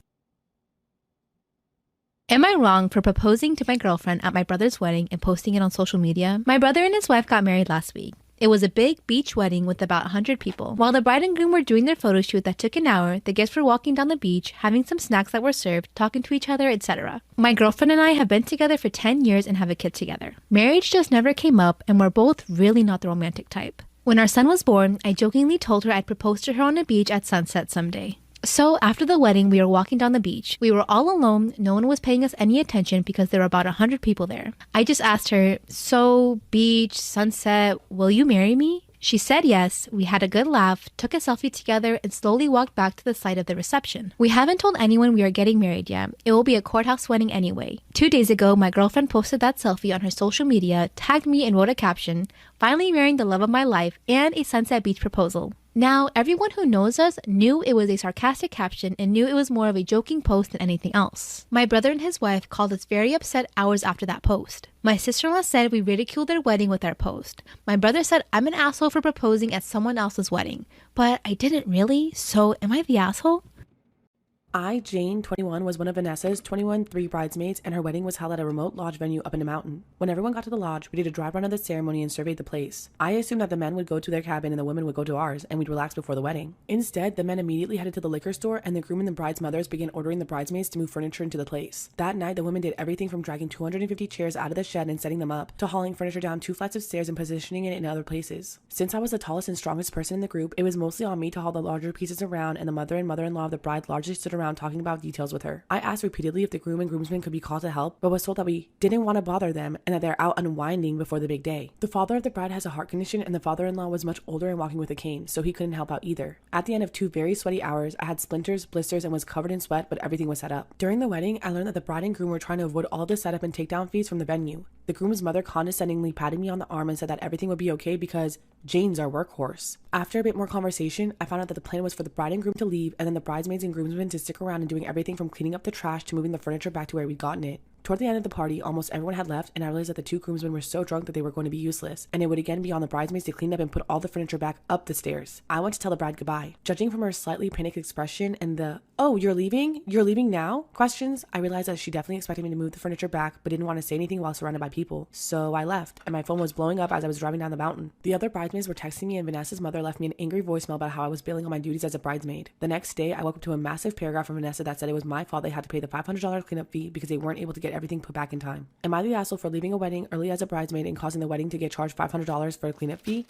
A: Am I wrong for proposing to my girlfriend at my brother's wedding and posting it on social media? My brother and his wife got married last week. It was a big beach wedding with about 100 people. While the bride and groom were doing their photo shoot that took an hour, the guests were walking down the beach, having some snacks that were served, talking to each other, etc. My girlfriend and I have been together for 10 years and have a kid together. Marriage just never came up, and we're both really not the romantic type. When our son was born, I jokingly told her I'd propose to her on a beach at sunset someday. So after the wedding, we were walking down the beach. We were all alone. No one was paying us any attention because there were about 100 people there. I just asked her, "So, beach, sunset, will you marry me?" She said yes. We had a good laugh, took a selfie together, and slowly walked back to the site of the reception. We haven't told anyone we are getting married yet. It will be a courthouse wedding anyway. 2 days ago, my girlfriend posted that selfie on her social media, tagged me, and wrote a caption, "Finally marrying the love of my life," and a sunset beach proposal. Now, everyone who knows us knew it was a sarcastic caption and knew it was more of a joking post than anything else. My brother and his wife called us very upset hours after that post. My sister-in-law said we ridiculed their wedding with our post. My brother said I'm an asshole for proposing at someone else's wedding. But I didn't really, so am I the asshole?
G: I, Jane, 21, was one of Vanessa's 21 bridesmaids, and her wedding was held at a remote lodge venue up in a mountain. When everyone got to the lodge, we did a drive-run of the ceremony and surveyed the place. I assumed that the men would go to their cabin and the women would go to ours, and we'd relax before the wedding. Instead, the men immediately headed to the liquor store, and the groom and the bride's mothers began ordering the bridesmaids to move furniture into the place. That night, the women did everything from dragging 250 chairs out of the shed and setting them up, to hauling furniture down 2 flights of stairs and positioning it in other places. Since I was the tallest and strongest person in the group, it was mostly on me to haul the larger pieces around, and the mother and mother-in-law of the bride largely stood around talking about details with her. I asked repeatedly if the groom and groomsmen could be called to help, but was told that we didn't want to bother them and that they're out unwinding before the big day. The father of the bride has a heart condition, and the father-in-law was much older and walking with a cane, so he couldn't help out either. At the end of 2 very sweaty hours, I had splinters, blisters, and was covered in sweat, but everything was set up. During the wedding, I learned that the bride and groom were trying to avoid all of the setup and takedown fees from the venue. The groom's mother condescendingly patted me on the arm and said that everything would be okay because Jane's our workhorse. After a bit more conversation, I found out that the plan was for the bride and groom to leave, and then the bridesmaids and groomsmen to stick around and doing everything from cleaning up the trash to moving the furniture back to where we'd gotten it. Toward the end of the party, almost everyone had left, and I realized that the two groomsmen were so drunk that they were going to be useless, and it would again be on the bridesmaids to clean up and put all the furniture back up the stairs. I went to tell the bride goodbye. Judging from her slightly panicked expression and the, "Oh, you're leaving? You're leaving now?" questions, I realized that she definitely expected me to move the furniture back, but didn't want to say anything while surrounded by people. So I left, and my phone was blowing up as I was driving down the mountain. The other bridesmaids were texting me, and Vanessa's mother left me an angry voicemail about how I was bailing on my duties as a bridesmaid. The next day, I woke up to a massive paragraph from Vanessa that said it was my fault they had to pay the $500 cleanup fee because they weren't able to get everything put back in time. Am I the asshole for leaving a wedding early as a bridesmaid and causing the wedding to get charged $500 for a cleanup fee?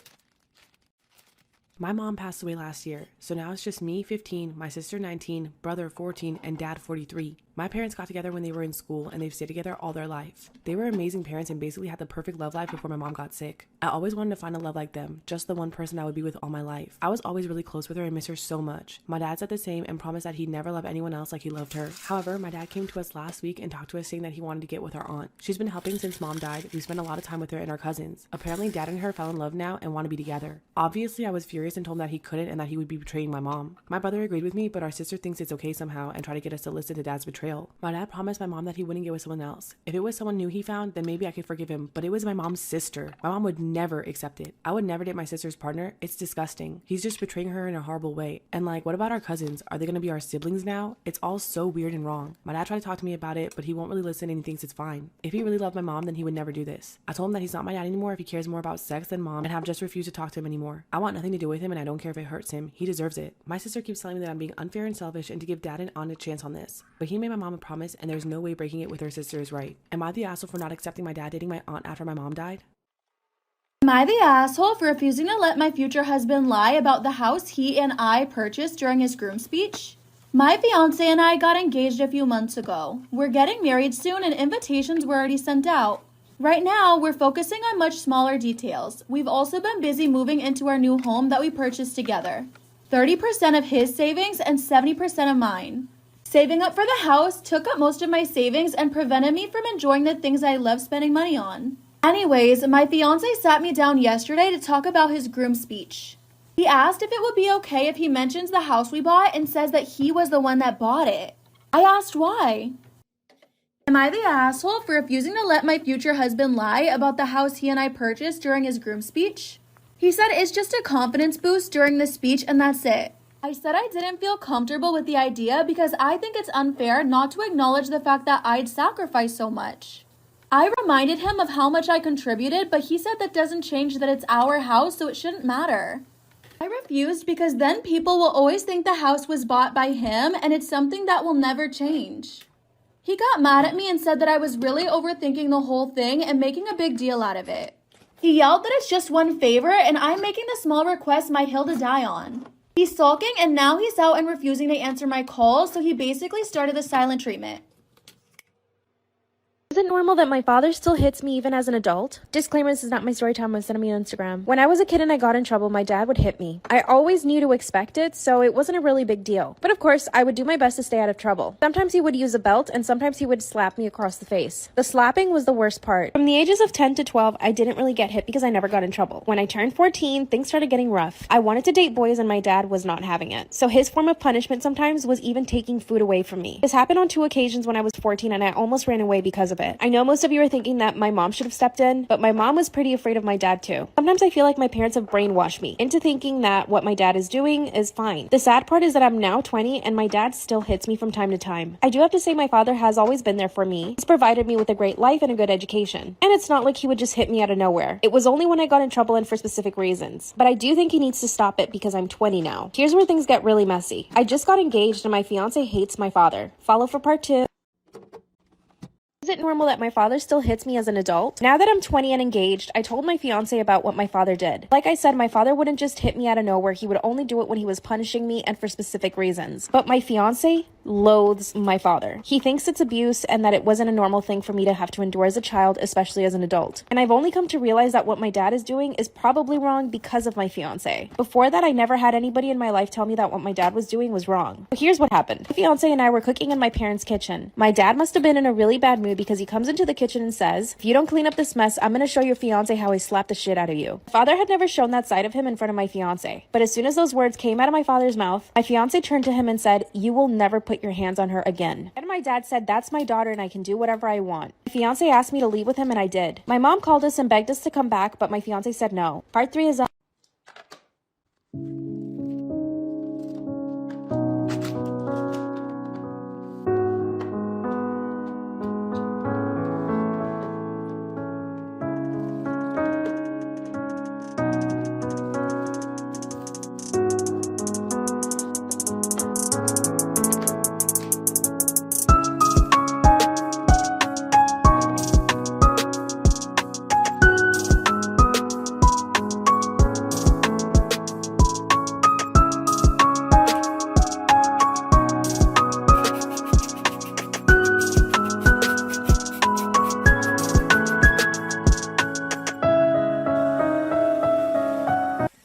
G: My mom passed away last year, so now it's just me, 15, my sister, 19, brother, 14, and dad, 43. My parents got together when they were in school, and they've stayed together all their life. They were amazing parents and basically had the perfect love life before my mom got sick. I always wanted to find a love like them, just the one person I would be with all my life. I was always really close with her and miss her so much. My dad said the same and promised that he'd never love anyone else like he loved her. However, my dad came to us last week and talked to us saying that he wanted to get with our aunt. She's been helping since mom died. We spent a lot of time with her and our cousins. Apparently, dad and her fell in love now and want to be together. Obviously, I was furious and told him that he couldn't and that he would be betraying my mom. My brother agreed with me, but our sister thinks it's okay somehow and tried to get us to listen to dad's betrayal. My dad promised my mom that he wouldn't get with someone else. If it was someone new he found, then maybe I could forgive him, but it was my mom's sister. My mom would never accept it. I would never date my sister's partner. It's disgusting. He's just betraying her in a horrible way. And like, what about our cousins? Are they gonna be our siblings now? It's all so weird and wrong. My dad tried to talk to me about it, but he won't really listen and he thinks it's fine. If he really loved my mom, then he would never do this. I told him that he's not my dad anymore if he cares more about sex than mom, and have just refused to talk to him anymore. I want nothing to do with him and I don't care if it hurts him. He deserves it. My sister keeps telling me that I'm being unfair and selfish and to give dad and aunt a chance on this. But he made my mom a promise and there's no way breaking it with her sister is right. Am I the asshole for not accepting my dad dating my aunt after my mom died?
E: Am I the asshole for refusing to let my future husband lie about the house he and I purchased during his groom speech? My fiance and I got engaged a few months ago. We're getting married soon and invitations were already sent out. Right now, we're focusing on much smaller details. We've also been busy moving into our new home that we purchased together. 30% of his savings and 70% of mine. Saving up for the house took up most of my savings and prevented me from enjoying the things I love spending money on. Anyways, my fiance sat me down yesterday to talk about his groom speech. He asked if it would be okay if he mentions the house we bought and says that he was the one that bought it. I asked why. Am I the asshole for refusing to let my future husband lie about the house he and I purchased during his groom speech? He said it's just a confidence boost during the speech and that's it. I said I didn't feel comfortable with the idea because I think it's unfair not to acknowledge the fact that I'd sacrificed so much. I reminded him of how much I contributed, but he said that doesn't change that it's our house, so it shouldn't matter. I refused because then people will always think the house was bought by him and it's something that will never change. He got mad at me and said that I was really overthinking the whole thing and making a big deal out of it. He yelled that it's just one favor and I'm making the small request my hill to die on. He's sulking and now he's out and refusing to answer my calls, so he basically started the silent treatment.
B: Is it normal that my father still hits me even as an adult? Disclaimer, this is not my story time. I'm sending me on Instagram. When I was a kid and I got in trouble, my dad would hit me. I always knew to expect it, so it wasn't a really big deal. But of course, I would do my best to stay out of trouble. Sometimes he would use a belt and sometimes he would slap me across the face. The slapping was the worst part. From the ages of 10 to 12, I didn't really get hit because I never got in trouble. When I turned 14, things started getting rough. I wanted to date boys and my dad was not having it. So his form of punishment sometimes was even taking food away from me. This happened on 2 occasions when I was 14 and I almost ran away because of it. I know most of you are thinking that my mom should have stepped in, but my mom was pretty afraid of my dad too. Sometimes I feel like my parents have brainwashed me into thinking that what my dad is doing is fine. The sad part is that I'm now 20 and my dad still hits me from time to time. I do have to say my father has always been there for me. He's provided me with a great life and a good education. And it's not like he would just hit me out of nowhere. It was only when I got in trouble and for specific reasons. But I do think he needs to stop it because I'm 20 now. Here's where things get really messy. I just got engaged and my fiance hates my father. Follow for part 2. Is it normal that my father still hits me as an adult? Now that I'm 20 and engaged, I told my fiance about what my father did. Like I said, my father wouldn't just hit me out of nowhere. He would only do it when he was punishing me and for specific reasons. But my fiance loathes my father. He thinks it's abuse and that it wasn't a normal thing for me to have to endure as a child, especially as an adult. And I've only come to realize that what my dad is doing is probably wrong because of my fiance. Before that, I never had anybody in my life tell me that what my dad was doing was wrong. But here's what happened. My fiance and I were cooking in my parents' kitchen. My dad must have been in a really bad mood because he comes into the kitchen and says, "If you don't clean up this mess, I'm gonna show your fiance how I slapped the shit out of you." My father had never shown that side of him in front of my fiance. But as soon as those words came out of my father's mouth, my fiance turned to him and said, "You will never put put your hands on her again. And my dad said, that's my daughter and I can do whatever I want. My fiance asked me to leave with him and I did. My mom called us and begged us to come back, but my fiance said no. Part 3 is on.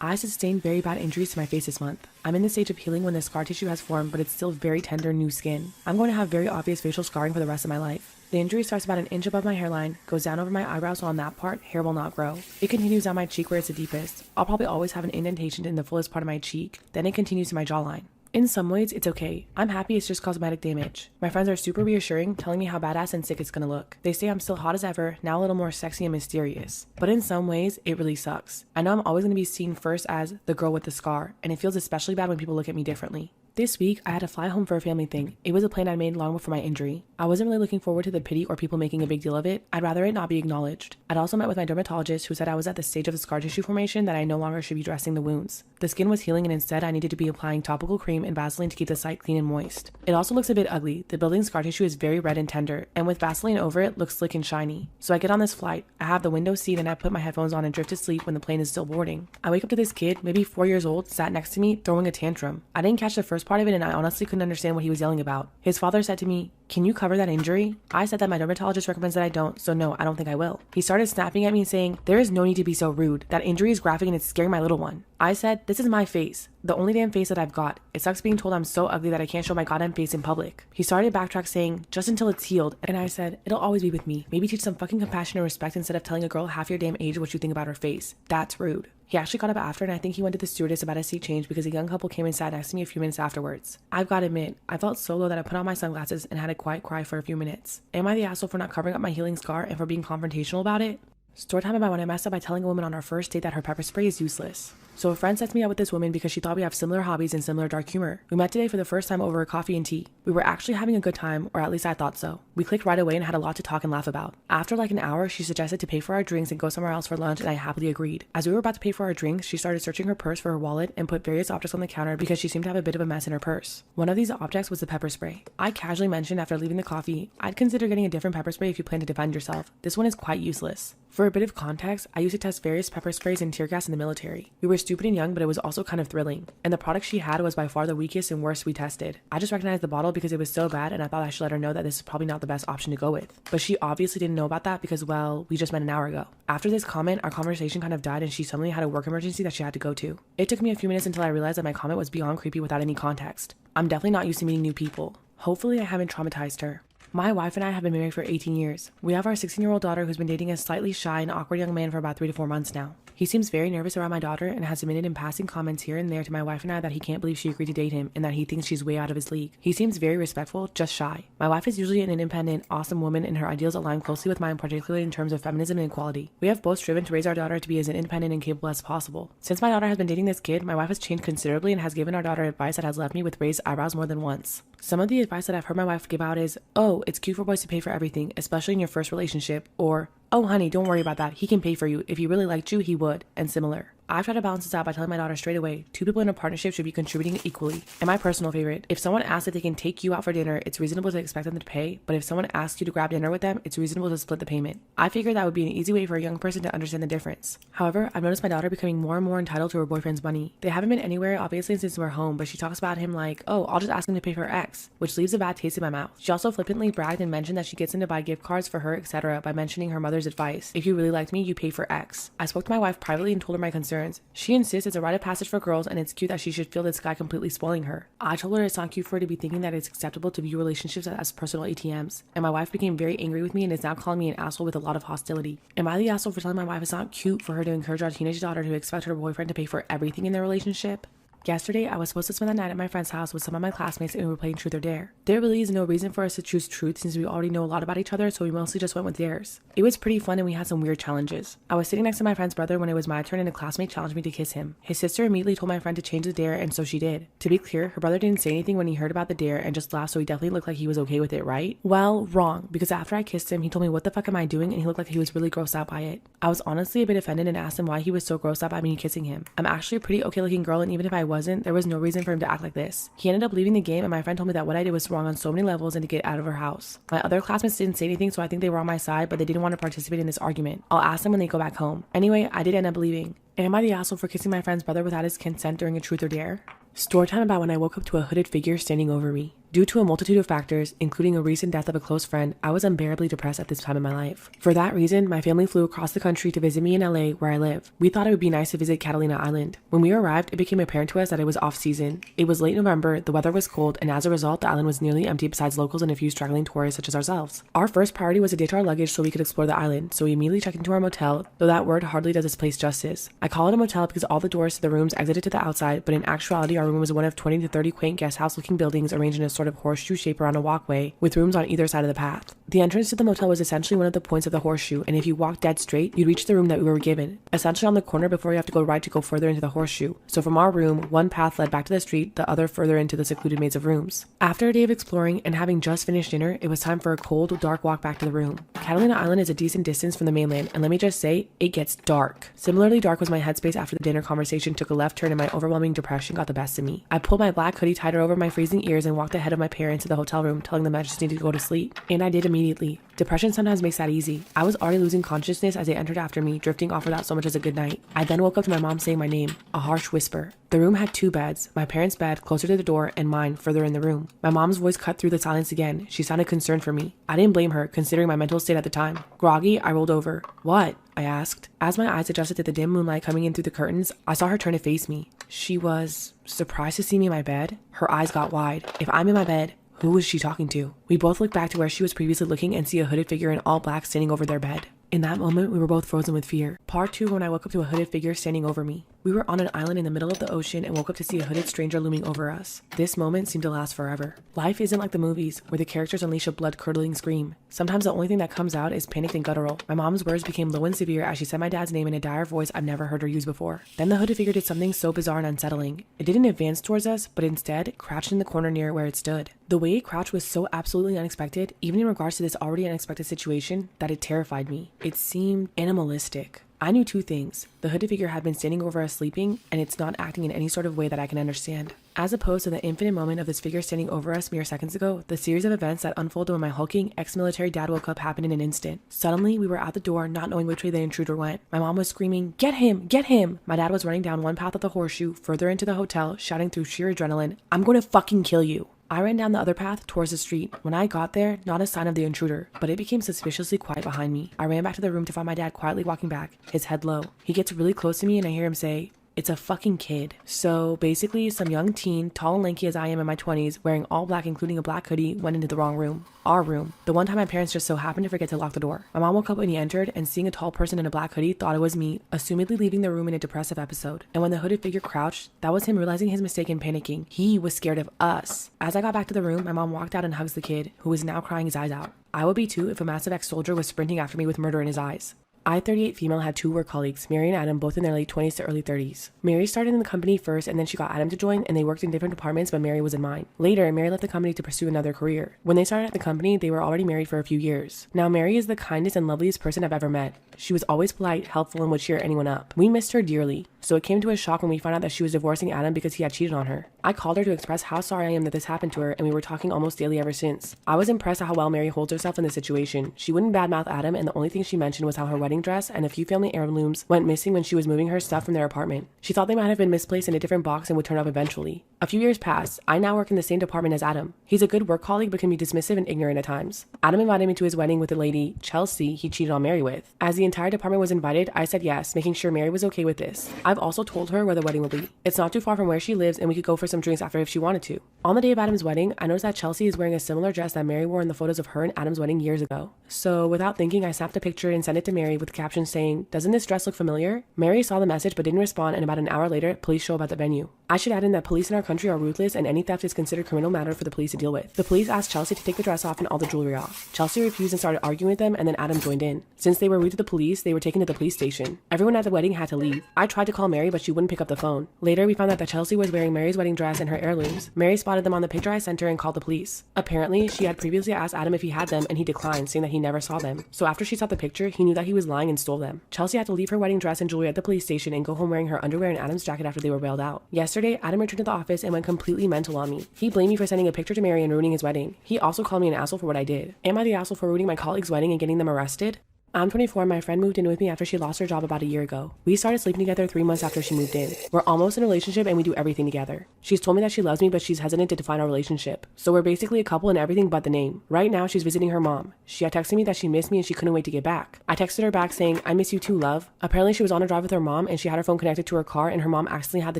G: I sustained very bad injuries to my face this month. I'm in the stage of healing when the scar tissue has formed, but it's still very tender new skin. I'm going to have very obvious facial scarring for the rest of my life. The injury starts about an inch above my hairline, goes down over my eyebrows, so on that part, hair will not grow. It continues down my cheek where it's the deepest. I'll probably always have an indentation in the fullest part of my cheek. Then it continues to my jawline. In some ways, it's okay. I'm happy it's just cosmetic damage. My friends are super reassuring, telling me how badass and sick it's gonna look. They say I'm still hot as ever, now a little more sexy and mysterious. But in some ways, it really sucks. I know I'm always gonna be seen first as the girl with the scar, and it feels especially bad when people look at me differently. This week, I had to fly home for a family thing. It was a plan I made long before my injury. I wasn't really looking forward to the pity or people making a big deal of it. I'd rather it not be acknowledged. I'd also met with my dermatologist who said I was at the stage of the scar tissue formation that I no longer should be dressing the wounds. The skin was healing and instead I needed to be applying topical cream and Vaseline to keep the site clean and moist. It also looks a bit ugly. The building scar tissue is very red and tender, and with Vaseline over it, looks slick and shiny. So I get on this flight. I have the window seat and I put my headphones on and drift to sleep when the plane is still boarding. I wake up to this kid, maybe 4 years old, sat next to me, throwing a tantrum. I didn't catch the first part of it and I honestly couldn't understand what he was yelling about. His father said to me, "Can you cover that injury?" I said that my dermatologist recommends that I don't, so no, I don't think I will. He started snapping at me saying, "There is no need to be so rude. That injury is graphic and it's scaring my little one." I said, "This is my face. The only damn face that I've got. It sucks being told I'm so ugly that I can't show my goddamn face in public." He started to backtrack saying, "Just until it's healed." And I said, "It'll always be with me. Maybe teach some fucking compassion and respect instead of telling a girl half your damn age what you think about her face. That's rude." He actually got up after and I think he went to the stewardess about a seat change because a young couple came and sat next to me a few minutes afterwards. I've got to admit, I felt so low that I put on my sunglasses and had a quiet cry for a few minutes. Am I the asshole for not covering up my healing scar and for being confrontational about it? Storytime about when I messed up by telling a woman on our first date that her pepper spray is useless. So a friend sets me up with this woman because she thought we have similar hobbies and similar dark humor. We met today for the first time over a coffee and tea. We were actually having a good time, or at least I thought so. We clicked right away and had a lot to talk and laugh about. After like an hour, she suggested to pay for our drinks and go somewhere else for lunch, and I happily agreed. As we were about to pay for our drinks, she started searching her purse for her wallet and put various objects on the counter because she seemed to have a bit of a mess in her purse. One of these objects was the pepper spray. I casually mentioned after leaving the coffee, I'd consider getting a different pepper spray if you plan to defend yourself. This one is quite useless. For a bit of context, I used to test various pepper sprays and tear gas in the military. We were stupid and young, but it was also kind of thrilling. And the product she had was by far the weakest and worst we tested. I just recognized the bottle because it was so bad and I thought I should let her know that this is probably not the best option to go with. But she obviously didn't know about that because, well, we just met an hour ago. After this comment, our conversation kind of died and she suddenly had a work emergency that she had to go to. It took me a few minutes until I realized that my comment was beyond creepy without any context. I'm definitely not used to meeting new people. Hopefully I haven't traumatized her. My wife and I have been married for 18 years. We have our 16-year-old daughter who's been dating a slightly shy and awkward young man for about 3 to 4 months now. He seems very nervous around my daughter and has admitted in passing comments here and there to my wife and I that he can't believe she agreed to date him and that he thinks she's way out of his league. He seems very respectful, just shy. My wife is usually an independent, awesome woman and her ideals align closely with mine, particularly in terms of feminism and equality. We have both striven to raise our daughter to be as independent and capable as possible. Since my daughter has been dating this kid, my wife has changed considerably and has given our daughter advice that has left me with raised eyebrows more than once. Some of the advice that I've heard my wife give out is, "Oh, it's cute for boys to pay for everything, especially in your first relationship," or, "Oh honey, don't worry about that, he can pay for you. If he really liked you, he would," and similar. I've tried to balance this out by telling my daughter straight away, 2 people in a partnership should be contributing equally. And my personal favorite, if someone asks if they can take you out for dinner, it's reasonable to expect them to pay, but if someone asks you to grab dinner with them, it's reasonable to split the payment. I figured that would be an easy way for a young person to understand the difference. However, I've noticed my daughter becoming more and more entitled to her boyfriend's money. They haven't been anywhere, obviously, since we're home, but she talks about him like, "Oh, I'll just ask him to pay for X," which leaves a bad taste in my mouth. She also flippantly bragged and mentioned that she gets him to buy gift cards for her, etc. by mentioning her mother's advice. "If you really liked me, you pay for X." I spoke to my wife privately and told her my concerns. She insists it's a rite of passage for girls and it's cute that she should feel this guy completely spoiling her. I told her it's not cute for her to be thinking that it's acceptable to view relationships as personal ATMs, and my wife became very angry with me and is now calling me an asshole with a lot of hostility. Am I the asshole for telling my wife it's not cute for her to encourage our teenage daughter to expect her boyfriend to pay for everything in their relationship? Yesterday, I was supposed to spend the night at my friend's house with some of my classmates and we were playing Truth or Dare. There really is no reason for us to choose truth since we already know a lot about each other, so we mostly just went with dares. It was pretty fun and we had some weird challenges. I was sitting next to my friend's brother when it was my turn and a classmate challenged me to kiss him. His sister immediately told my friend to change the dare and so she did. To be clear, her brother didn't say anything when he heard about the dare and just laughed, so he definitely looked like he was okay with it, right? Well, wrong, because after I kissed him, he told me what the fuck am I doing and he looked like he was really grossed out by it. I was honestly a bit offended and asked him why he was so grossed out by me kissing him. I'm actually a pretty okay looking girl and even if I wasn't, there was no reason for him to act like this. He ended up leaving the game and my friend told me that what I did was wrong on so many levels and to get out of her house. My other classmates didn't say anything, so I think they were on my side, but they didn't want to participate in this argument. I'll ask them when they go back home. Anyway, I did end up leaving. Am I the asshole for kissing my friend's brother without his consent during a truth or dare? Story time about when I woke up to a hooded figure standing over me. Due to a multitude of factors, including a recent death of a close friend, I was unbearably depressed at this time in my life. For that reason, my family flew across the country to visit me in LA where I live. We thought it would be nice to visit Catalina Island. When we arrived, it became apparent to us that it was off season. It was late November, the weather was cold, and as a result, the island was nearly empty besides locals and a few straggling tourists such as ourselves. Our first priority was to ditch our luggage so we could explore the island, so we immediately checked into our motel, though that word hardly does this place justice. I call it a motel because all the doors to the rooms exited to the outside, but in actuality, our room was one of 20 to 30 quaint guest house looking buildings arranged in a sort of horseshoe shape around a walkway with rooms on either side of the path. The entrance to the motel was essentially one of the points of the horseshoe, and if you walked dead straight, you'd reach the room that we were given, essentially on the corner before you have to go right to go further into the horseshoe. So from our room, one path led back to the street, the other further into the secluded maze of rooms. After a day of exploring and having just finished dinner, it was time for a cold, dark walk back to the room. Catalina Island is a decent distance from the mainland, and let me just say, it gets dark. Similarly dark was my headspace after the dinner conversation took a left turn and my overwhelming depression got the best of me. I pulled my black hoodie tighter over my freezing ears and walked ahead of my parents to the hotel room, telling them I just needed to go to sleep. And I did immediately. Depression sometimes makes that easy. I was already losing consciousness as they entered after me, drifting off without so much as a good night. I then woke up to my mom saying my name, a harsh whisper. The room had two beds, my parents' bed closer to the door and mine further in the room. My mom's voice cut through the silence again. She sounded concerned for me. I didn't blame her, considering my mental state at the time. Groggy, I rolled over. What? I asked. As my eyes adjusted to the dim moonlight coming in through the curtains, I saw her turn to face me. She was surprised to see me in my bed. Her eyes got wide. If I'm in my bed, who was she talking to? We both looked back to where she was previously looking and see a hooded figure in all black standing over their bed. In that moment, we were both frozen with fear. Part 2 when I woke up to a hooded figure standing over me. We were on an island in the middle of the ocean and woke up to see a hooded stranger looming over us. This moment seemed to last forever. Life isn't like the movies, where the characters unleash a blood-curdling scream. Sometimes the only thing that comes out is panicked and guttural. My mom's words became low and severe as she said my dad's name in a dire voice I've never heard her use before. Then the hooded figure did something so bizarre and unsettling. It didn't advance towards us, but instead crouched in the corner near where it stood. The way it crouched was so absolutely unexpected, even in regards to this already unexpected situation, that it terrified me. It seemed animalistic. I knew two things. The hooded figure had been standing over us sleeping, and it's not acting in any sort of way that I can understand. As opposed to the infinite moment of this figure standing over us mere seconds ago, the series of events that unfolded when my hulking ex-military dad woke up happened in an instant. Suddenly, we were at the door, not knowing which way the intruder went. My mom was screaming, "Get him! Get him!" My dad was running down one path of the horseshoe, further into the hotel, shouting through sheer adrenaline, "I'm going to fucking kill you!" I ran down the other path towards the street. When I got there, not a sign of the intruder, but it became suspiciously quiet behind me. I ran back to the room to find my dad quietly walking back, his head low. He gets really close to me and I hear him say, "It's a fucking kid." So basically, some young teen, tall and lanky as I am in my 20s, wearing all black including a black hoodie, went into the wrong room. Our room. The one time my parents just so happened to forget to lock the door. My mom woke up when he entered and seeing a tall person in a black hoodie thought it was me, assumedly leaving the room in a depressive episode. And when the hooded figure crouched, that was him realizing his mistake and panicking. He was scared of us. As I got back to the room, my mom walked out and hugs the kid, who was now crying his eyes out. I would be too if a massive ex-soldier was sprinting after me with murder in his eyes. I, 38 female, had two work colleagues, Mary and Adam, both in their late 20s to early 30s. Mary started in the company first and then she got Adam to join and they worked in different departments, but Mary was in mine. Later, Mary left the company to pursue another career. When they started at the company, they were already married for a few years. Now, Mary is the kindest and loveliest person I've ever met. She was always polite, helpful, and would cheer anyone up. We missed her dearly, so it came to a shock when we found out that she was divorcing Adam because he had cheated on her. I called her to express how sorry I am that this happened to her, and we were talking almost daily ever since. I was impressed at how well Mary holds herself in this situation. She wouldn't badmouth Adam, and the only thing she mentioned was how her wedding dress and a few family heirlooms went missing when she was moving her stuff from their apartment. She thought they might have been misplaced in a different box and would turn up eventually. A few years passed. I now work in the same department as Adam. He's a good work colleague but can be dismissive and ignorant at times. Adam invited me to his wedding with the lady, Chelsea, he cheated on Mary with. As the entire department was invited, I said yes, making sure Mary was okay with this. I've also told her where the wedding will be. It's not too far from where she lives and we could go for some some drinks after if she wanted to. On the day of Adam's wedding, I noticed that Chelsea is wearing a similar dress that Mary wore in the photos of her and Adam's wedding years ago. So without thinking, I snapped a picture and sent it to Mary with the caption saying, "Doesn't this dress look familiar?" Mary saw the message but didn't respond, and about an hour later, police show up at the venue. I should add in that police in our country are ruthless and any theft is considered a criminal matter for the police to deal with. The police asked Chelsea to take the dress off and all the jewelry off. Chelsea refused and started arguing with them, and then Adam joined in. Since they were rude to the police, they were taken to the police station. Everyone at the wedding had to leave. I tried to call Mary, but she wouldn't pick up the phone. Later, we found out that Chelsea was wearing Mary's wedding dress and her heirlooms. Mary spotted them on the picture I sent her and called the police. Apparently, she had previously asked Adam if he had them and he declined, saying that he never saw them. So after she saw the picture, he knew that he was lying and stole them. Chelsea had to leave her wedding dress and jewelry at the police station and go home wearing her underwear and Adam's jacket after they were bailed out. Yesterday, Adam returned to the office and went completely mental on me. He blamed me for sending a picture to Mary and ruining his wedding. He also called me an asshole for what I did. Am I the asshole for ruining my colleague's wedding and getting them arrested? I'm 24 and my friend moved in with me after she lost her job about a year ago. We started sleeping together 3 months after she moved in. We're almost in a relationship and we do everything together. She's told me that she loves me, but she's hesitant to define our relationship. So we're basically a couple in everything but the name. Right now, she's visiting her mom. She had texted me that she missed me and she couldn't wait to get back. I texted her back saying, "I miss you too, love." Apparently, she was on a drive with her mom and she had her phone connected to her car and her mom accidentally had the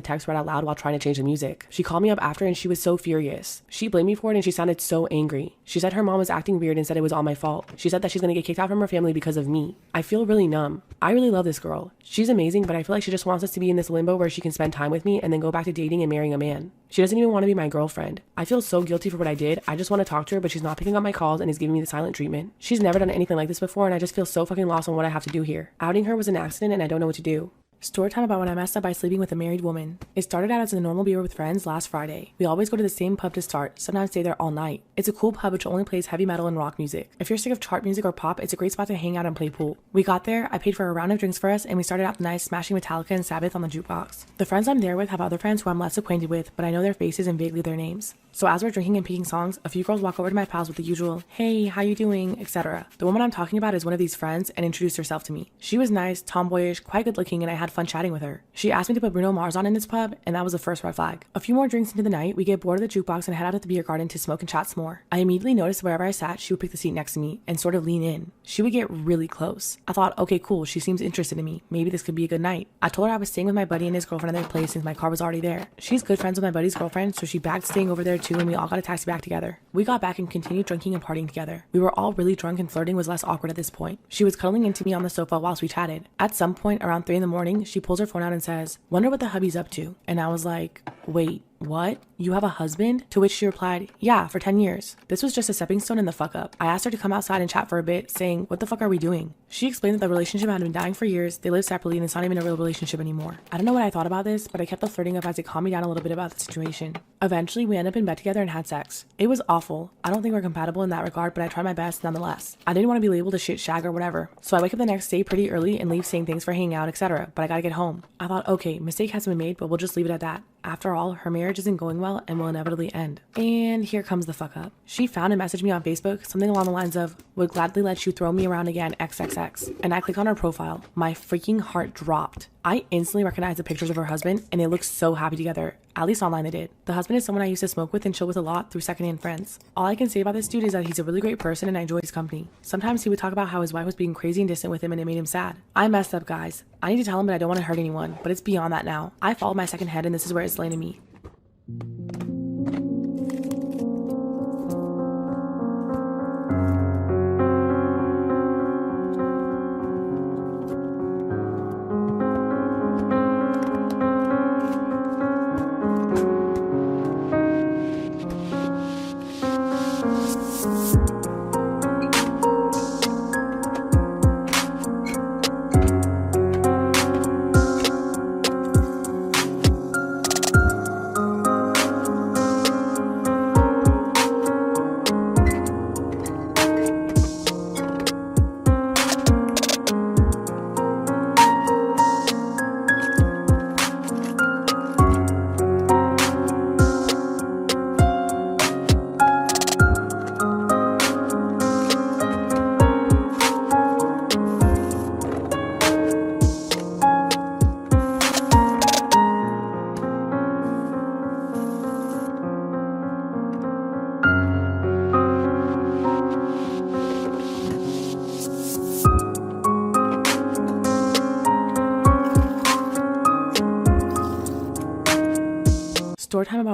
G: text read out loud while trying to change the music. She called me up after and she was so furious. She blamed me for it and she sounded so angry. She said her mom was acting weird and said it was all my fault. She said that she's gonna get kicked out from her family because of me. I feel really numb. I really love this girl. She's amazing, but I feel like she just wants us to be in this limbo where she can spend time with me and then go back to dating and marrying a man. She doesn't even want to be my girlfriend. I feel so guilty for what I did. I just want to talk to her, but she's not picking up my calls and is giving me the silent treatment. She's never done anything like this before, and I just feel so fucking lost on what I have to do here. Outing her was an accident and I don't know what to do. Story time about when I messed up by sleeping with a married woman. It started out as a normal beer with friends last Friday. We always go to the same pub to start, sometimes stay there all night. It's a cool pub which only plays heavy metal and rock music. If you're sick of chart music or pop, it's a great spot to hang out and play pool. We got there, I paid for a round of drinks for us, and we started out the night smashing Metallica and Sabbath on the jukebox. The friends I'm there with have other friends who I'm less acquainted with, but I know their faces and vaguely their names. So as we're drinking and picking songs, a few girls walk over to my pals with the usual, "Hey, how you doing?" etc. The woman I'm talking about is one of these friends and introduced herself to me. She was nice, tomboyish, quite good looking, and I had fun chatting with her. She asked me to put Bruno Mars on in this pub, and that was the first red flag. A few more drinks into the night, we get bored of the jukebox and head out at the beer garden to smoke and chat some more. I immediately noticed wherever I sat, she would pick the seat next to me and sort of lean in. She would get really close. I thought, okay, cool, she seems interested in me. Maybe this could be a good night. I told her I was staying with my buddy and his girlfriend at their place since my car was already there. She's good friends with my buddy's girlfriend, so she bagged staying over there too, and we all got a taxi back together. We got back and continued drinking and partying together. We were all really drunk and flirting was less awkward at this point. She was cuddling into me on the sofa whilst we chatted. At some point around 3 a.m, she pulls her phone out and says, "Wonder what the hubby's up to." And I was like, wait, what? You have a husband? To which she replied, "Yeah, for 10 years. This was just a stepping stone in the fuck up. I asked her to come outside and chat for a bit, saying, "What the fuck are we doing?" She explained that the relationship had been dying for years, they lived separately, and it's not even a real relationship anymore. I don't know what I thought about this, but I kept the flirting up as it calmed me down a little bit about the situation. Eventually, we ended up in bed together and had sex. It was awful. I don't think we're compatible in that regard, but I tried my best nonetheless. I didn't want to be labeled a shit shag or whatever, so I wake up the next day pretty early and leave saying thanks for hanging out, etc., but I gotta get home. I thought, okay, mistake hasn't been made, but we'll just leave it at that. After all, her marriage isn't going well and will inevitably end. And here comes the fuck up. She found and messaged me on Facebook something along the lines of, "Would gladly let you throw me around again, XXX." And I clicked on her profile. My freaking heart dropped. I instantly recognized the pictures of her husband and they looked so happy together. At least online they did. The husband is someone I used to smoke with and chill with a lot through secondhand friends. All I can say about this dude is that he's a really great person and I enjoy his company. Sometimes he would talk about how his wife was being crazy and distant with him and it made him sad. I messed up, guys. I need to tell him, but I don't want to hurt anyone. But it's beyond that now. I followed my second head and this is where it's landed me.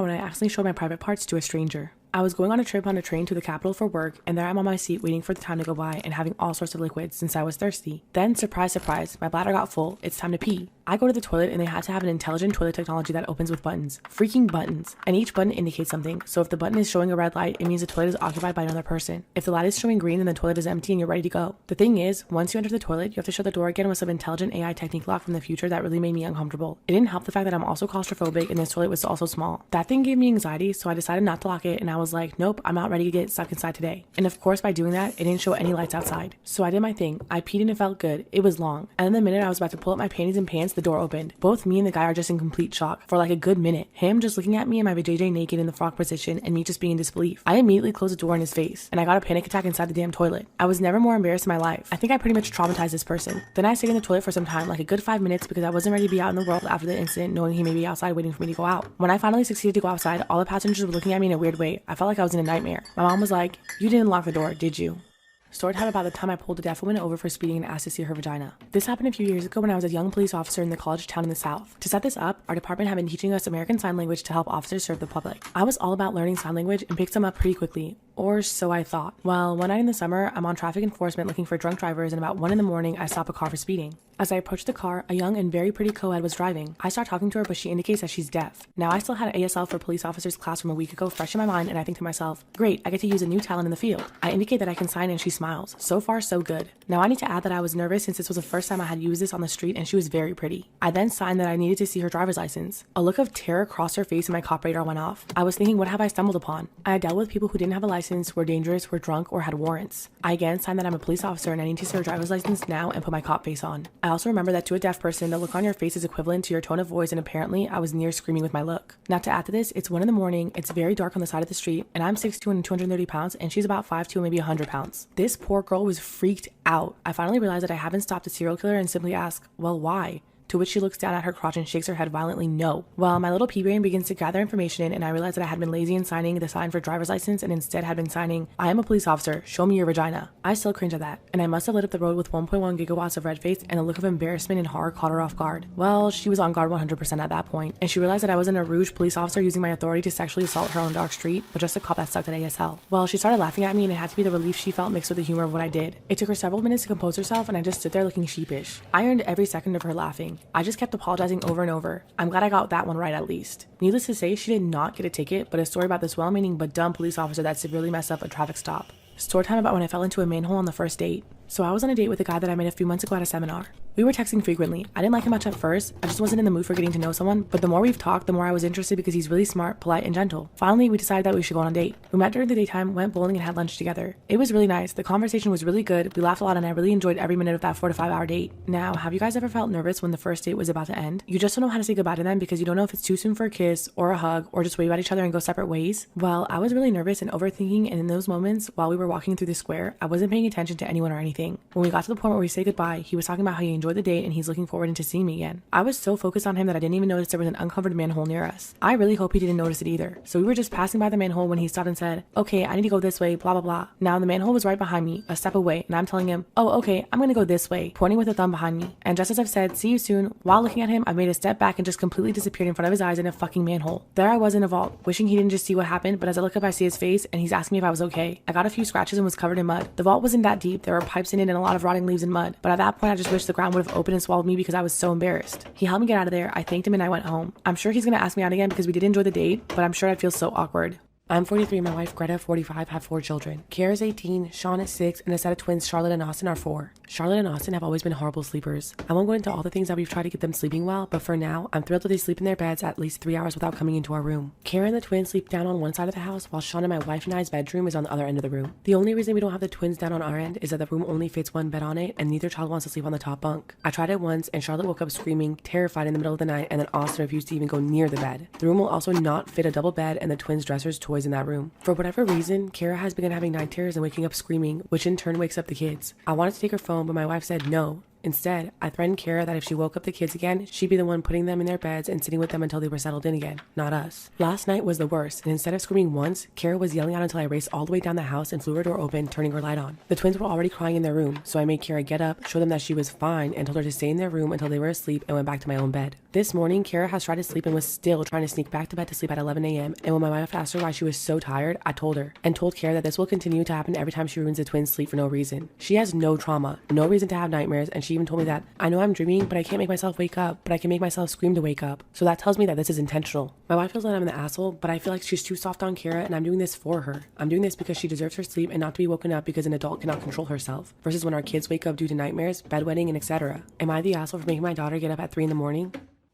G: about when I accidentally showed my private parts to a stranger. I was going on a trip on a train to the capital for work, and there I'm on my seat waiting for the time to go by and having all sorts of liquids since I was thirsty. Then, surprise, surprise, my bladder got full. It's time to pee. I go to the toilet and they had to have an intelligent toilet technology that opens with buttons. Freaking buttons. And each button indicates something. So if the button is showing a red light, it means the toilet is occupied by another person. If the light is showing green, then the toilet is empty and you're ready to go. The thing is, once you enter the toilet, you have to shut the door again with some intelligent AI technique lock from the future that really made me uncomfortable. It didn't help the fact that I'm also claustrophobic and this toilet was also small. That thing gave me anxiety, so I decided not to lock it and I was like, nope, I'm not ready to get stuck inside today. And of course, by doing that, it didn't show any lights outside. So I did my thing. I peed and it felt good. It was long. And then the minute I was about to pull up my panties and pants, the door opened. Both me and the guy are just in complete shock for like a good minute. Him just looking at me and my vajayjay naked in the frog position and me just being in disbelief. I immediately closed the door in his face and I got a panic attack inside the damn toilet. I was never more embarrassed in my life. I think I pretty much traumatized this person. Then I stayed in the toilet for some time, like a good 5 minutes, because I wasn't ready to be out in the world after the incident, knowing he may be outside waiting for me to go out. When I finally succeeded to go outside, all the passengers were looking at me in a weird way. I felt like I was in a nightmare. My mom was like, "You didn't lock the door, did you?" Storytime about the time I pulled a deaf woman over for speeding and asked to see her vagina. This happened a few years ago when I was a young police officer in the college town in the South. To set this up, our department had been teaching us American Sign Language to help officers serve the public. I was all about learning sign language and picked some up pretty quickly. Or so I thought. Well, one night in the summer, I'm on traffic enforcement looking for drunk drivers, and about 1 a.m, I stop a car for speeding. As I approached the car, a young and very pretty co-ed was driving. I start talking to her, but she indicates that she's deaf. Now, I still had an ASL for police officers class from a week ago fresh in my mind, and I think to myself, great, I get to use a new talent in the field. I indicate that I can sign and she smiles. So far, so good. Now, I need to add that I was nervous since this was the first time I had used this on the street, and she was very pretty. I then signed that I needed to see her driver's license. A look of terror crossed her face and my cop radar went off. I was thinking, what have I stumbled upon? I had dealt with people who didn't have a license, were dangerous, were drunk, or had warrants. I again signed that I'm a police officer and I need to see her driver's license now and put my cop face on. I also remember that to a deaf person, the look on your face is equivalent to your tone of voice, and apparently I was near screaming with my look. Now, to add to this, it's 1 a.m, it's very dark on the side of the street, and I'm 6'2" and 230 pounds, and she's about 5'2", maybe 100 pounds. This poor girl was freaked out. I finally realized that I haven't stopped a serial killer and simply asked, well, why? To which she looks down at her crotch and shakes her head violently no. Well, my little pea brain begins to gather information in, and I realized that I had been lazy in signing the sign for driver's license and instead had been signing, I am a police officer, show me your vagina. I still cringe at that, and I must have lit up the road with 1.1 gigawatts of red face, and a look of embarrassment and horror caught her off guard. Well, she was on guard 100% at that point, and she realized that I wasn't a rouge police officer using my authority to sexually assault her on a dark street, but just a cop that sucked at ASL. Well, she started laughing at me, and it had to be the relief she felt mixed with the humor of what I did. It took her several minutes to compose herself, and I just stood there looking sheepish. I earned every second of her laughing. I just kept apologizing over and over. I'm glad I got that one right at least. Needless to say, she did not get a ticket, but a story about this well-meaning but dumb police officer that severely messed up a traffic stop. Storytime about when I fell into a manhole on the first date. So I was on a date with a guy that I met a few months ago at a seminar. We were texting frequently. I didn't like him much at first. I just wasn't in the mood for getting to know someone, but the more we've talked, the more I was interested because he's really smart, polite, and gentle. Finally, we decided that we should go on a date. We met during the daytime, went bowling, and had lunch together. It was really nice. The conversation was really good. We laughed a lot, and I really enjoyed every minute of that 4 to 5 hour date. Now, have you guys ever felt nervous when the first date was about to end? You just don't know how to say goodbye to them because you don't know if it's too soon for a kiss or a hug or just wave at each other and go separate ways? Well, I was really nervous and overthinking, and in those moments, while we were walking through the square, I wasn't paying attention to anyone or anything. When we got to the point where we say goodbye, he was talking about how he enjoyed the date and he's looking forward to seeing me again. I was so focused on him that I didn't even notice there was an uncovered manhole near us. I really hope he didn't notice it either. So we were just passing by the manhole when he stopped and said, okay, I need to go this way, blah, blah, blah. Now the manhole was right behind me, a step away, and I'm telling him, oh, okay, I'm gonna go this way, pointing with a thumb behind me. And just as I've said, see you soon, while looking at him, I made a step back and just completely disappeared in front of his eyes in a fucking manhole. There I was in a vault, wishing he didn't just see what happened, but as I look up, I see his face, and he's asking me if I was okay. I got a few scratches and was covered in mud. The vault wasn't that deep, there were pipes in it and a lot of rotting leaves and mud, but at that point I just wished the ground would have opened and swallowed me because I was so embarrassed. He helped me get out of there, I thanked him, and I went home. I'm sure he's gonna ask me out again because we did enjoy the date, but I'm sure I'd feel so awkward. I'm 43, my wife Greta, 45, have 4 children. Kiara's 18, Sean is 6, and a set of twins, Charlotte and Austin, are 4. Charlotte and Austin have always been horrible sleepers. I won't go into all the things that we've tried to get them sleeping well, but for now, I'm thrilled that they sleep in their beds at least 3 hours without coming into our room. Kiara and the twins sleep down on one side of the house, while Sean and my wife and I's bedroom is on the other end of the room. The only reason we don't have the twins down on our end is that the room only fits one bed on it, and neither child wants to sleep on the top bunk. I tried it once, and Charlotte woke up screaming, terrified in the middle of the night, and then Austin refused to even go near the bed. The room will also not fit a double bed and the twins' dressers' toys in that room. For whatever reason, Kiara has begun having night terrors and waking up screaming, which in turn wakes up the kids. I wanted to take her phone, but my wife said no. Instead, I threatened Kara that if she woke up the kids again, she'd be the one putting them in their beds and sitting with them until they were settled in again, not us. Last night was the worst, and instead of screaming once, Kara was yelling out until I raced all the way down the house and flew her door open, turning her light on. The twins were already crying in their room, so I made Kara get up, show them that she was fine, and told her to stay in their room until they were asleep and went back to my own bed. This morning, Kara has tried to sleep and was still trying to sneak back to bed to sleep at 11 a.m. And when my wife asked her why she was so tired, I told her, and told Kara that this will continue to happen every time she ruins the twins' sleep for no reason. She has no trauma, no reason to have nightmares, and she even told me that, I know I'm dreaming, but I can't make myself wake up, but I can make myself scream to wake up. So that tells me that this is intentional. My wife feels that I'm an asshole, but I feel like she's too soft on Kara, and I'm doing this for her. I'm doing this because she deserves her sleep and not to be woken up because an adult cannot control herself, versus when our kids wake up due to nightmares, bedwetting, and etc. Am I the asshole for making my daughter get up at 3 in the morning?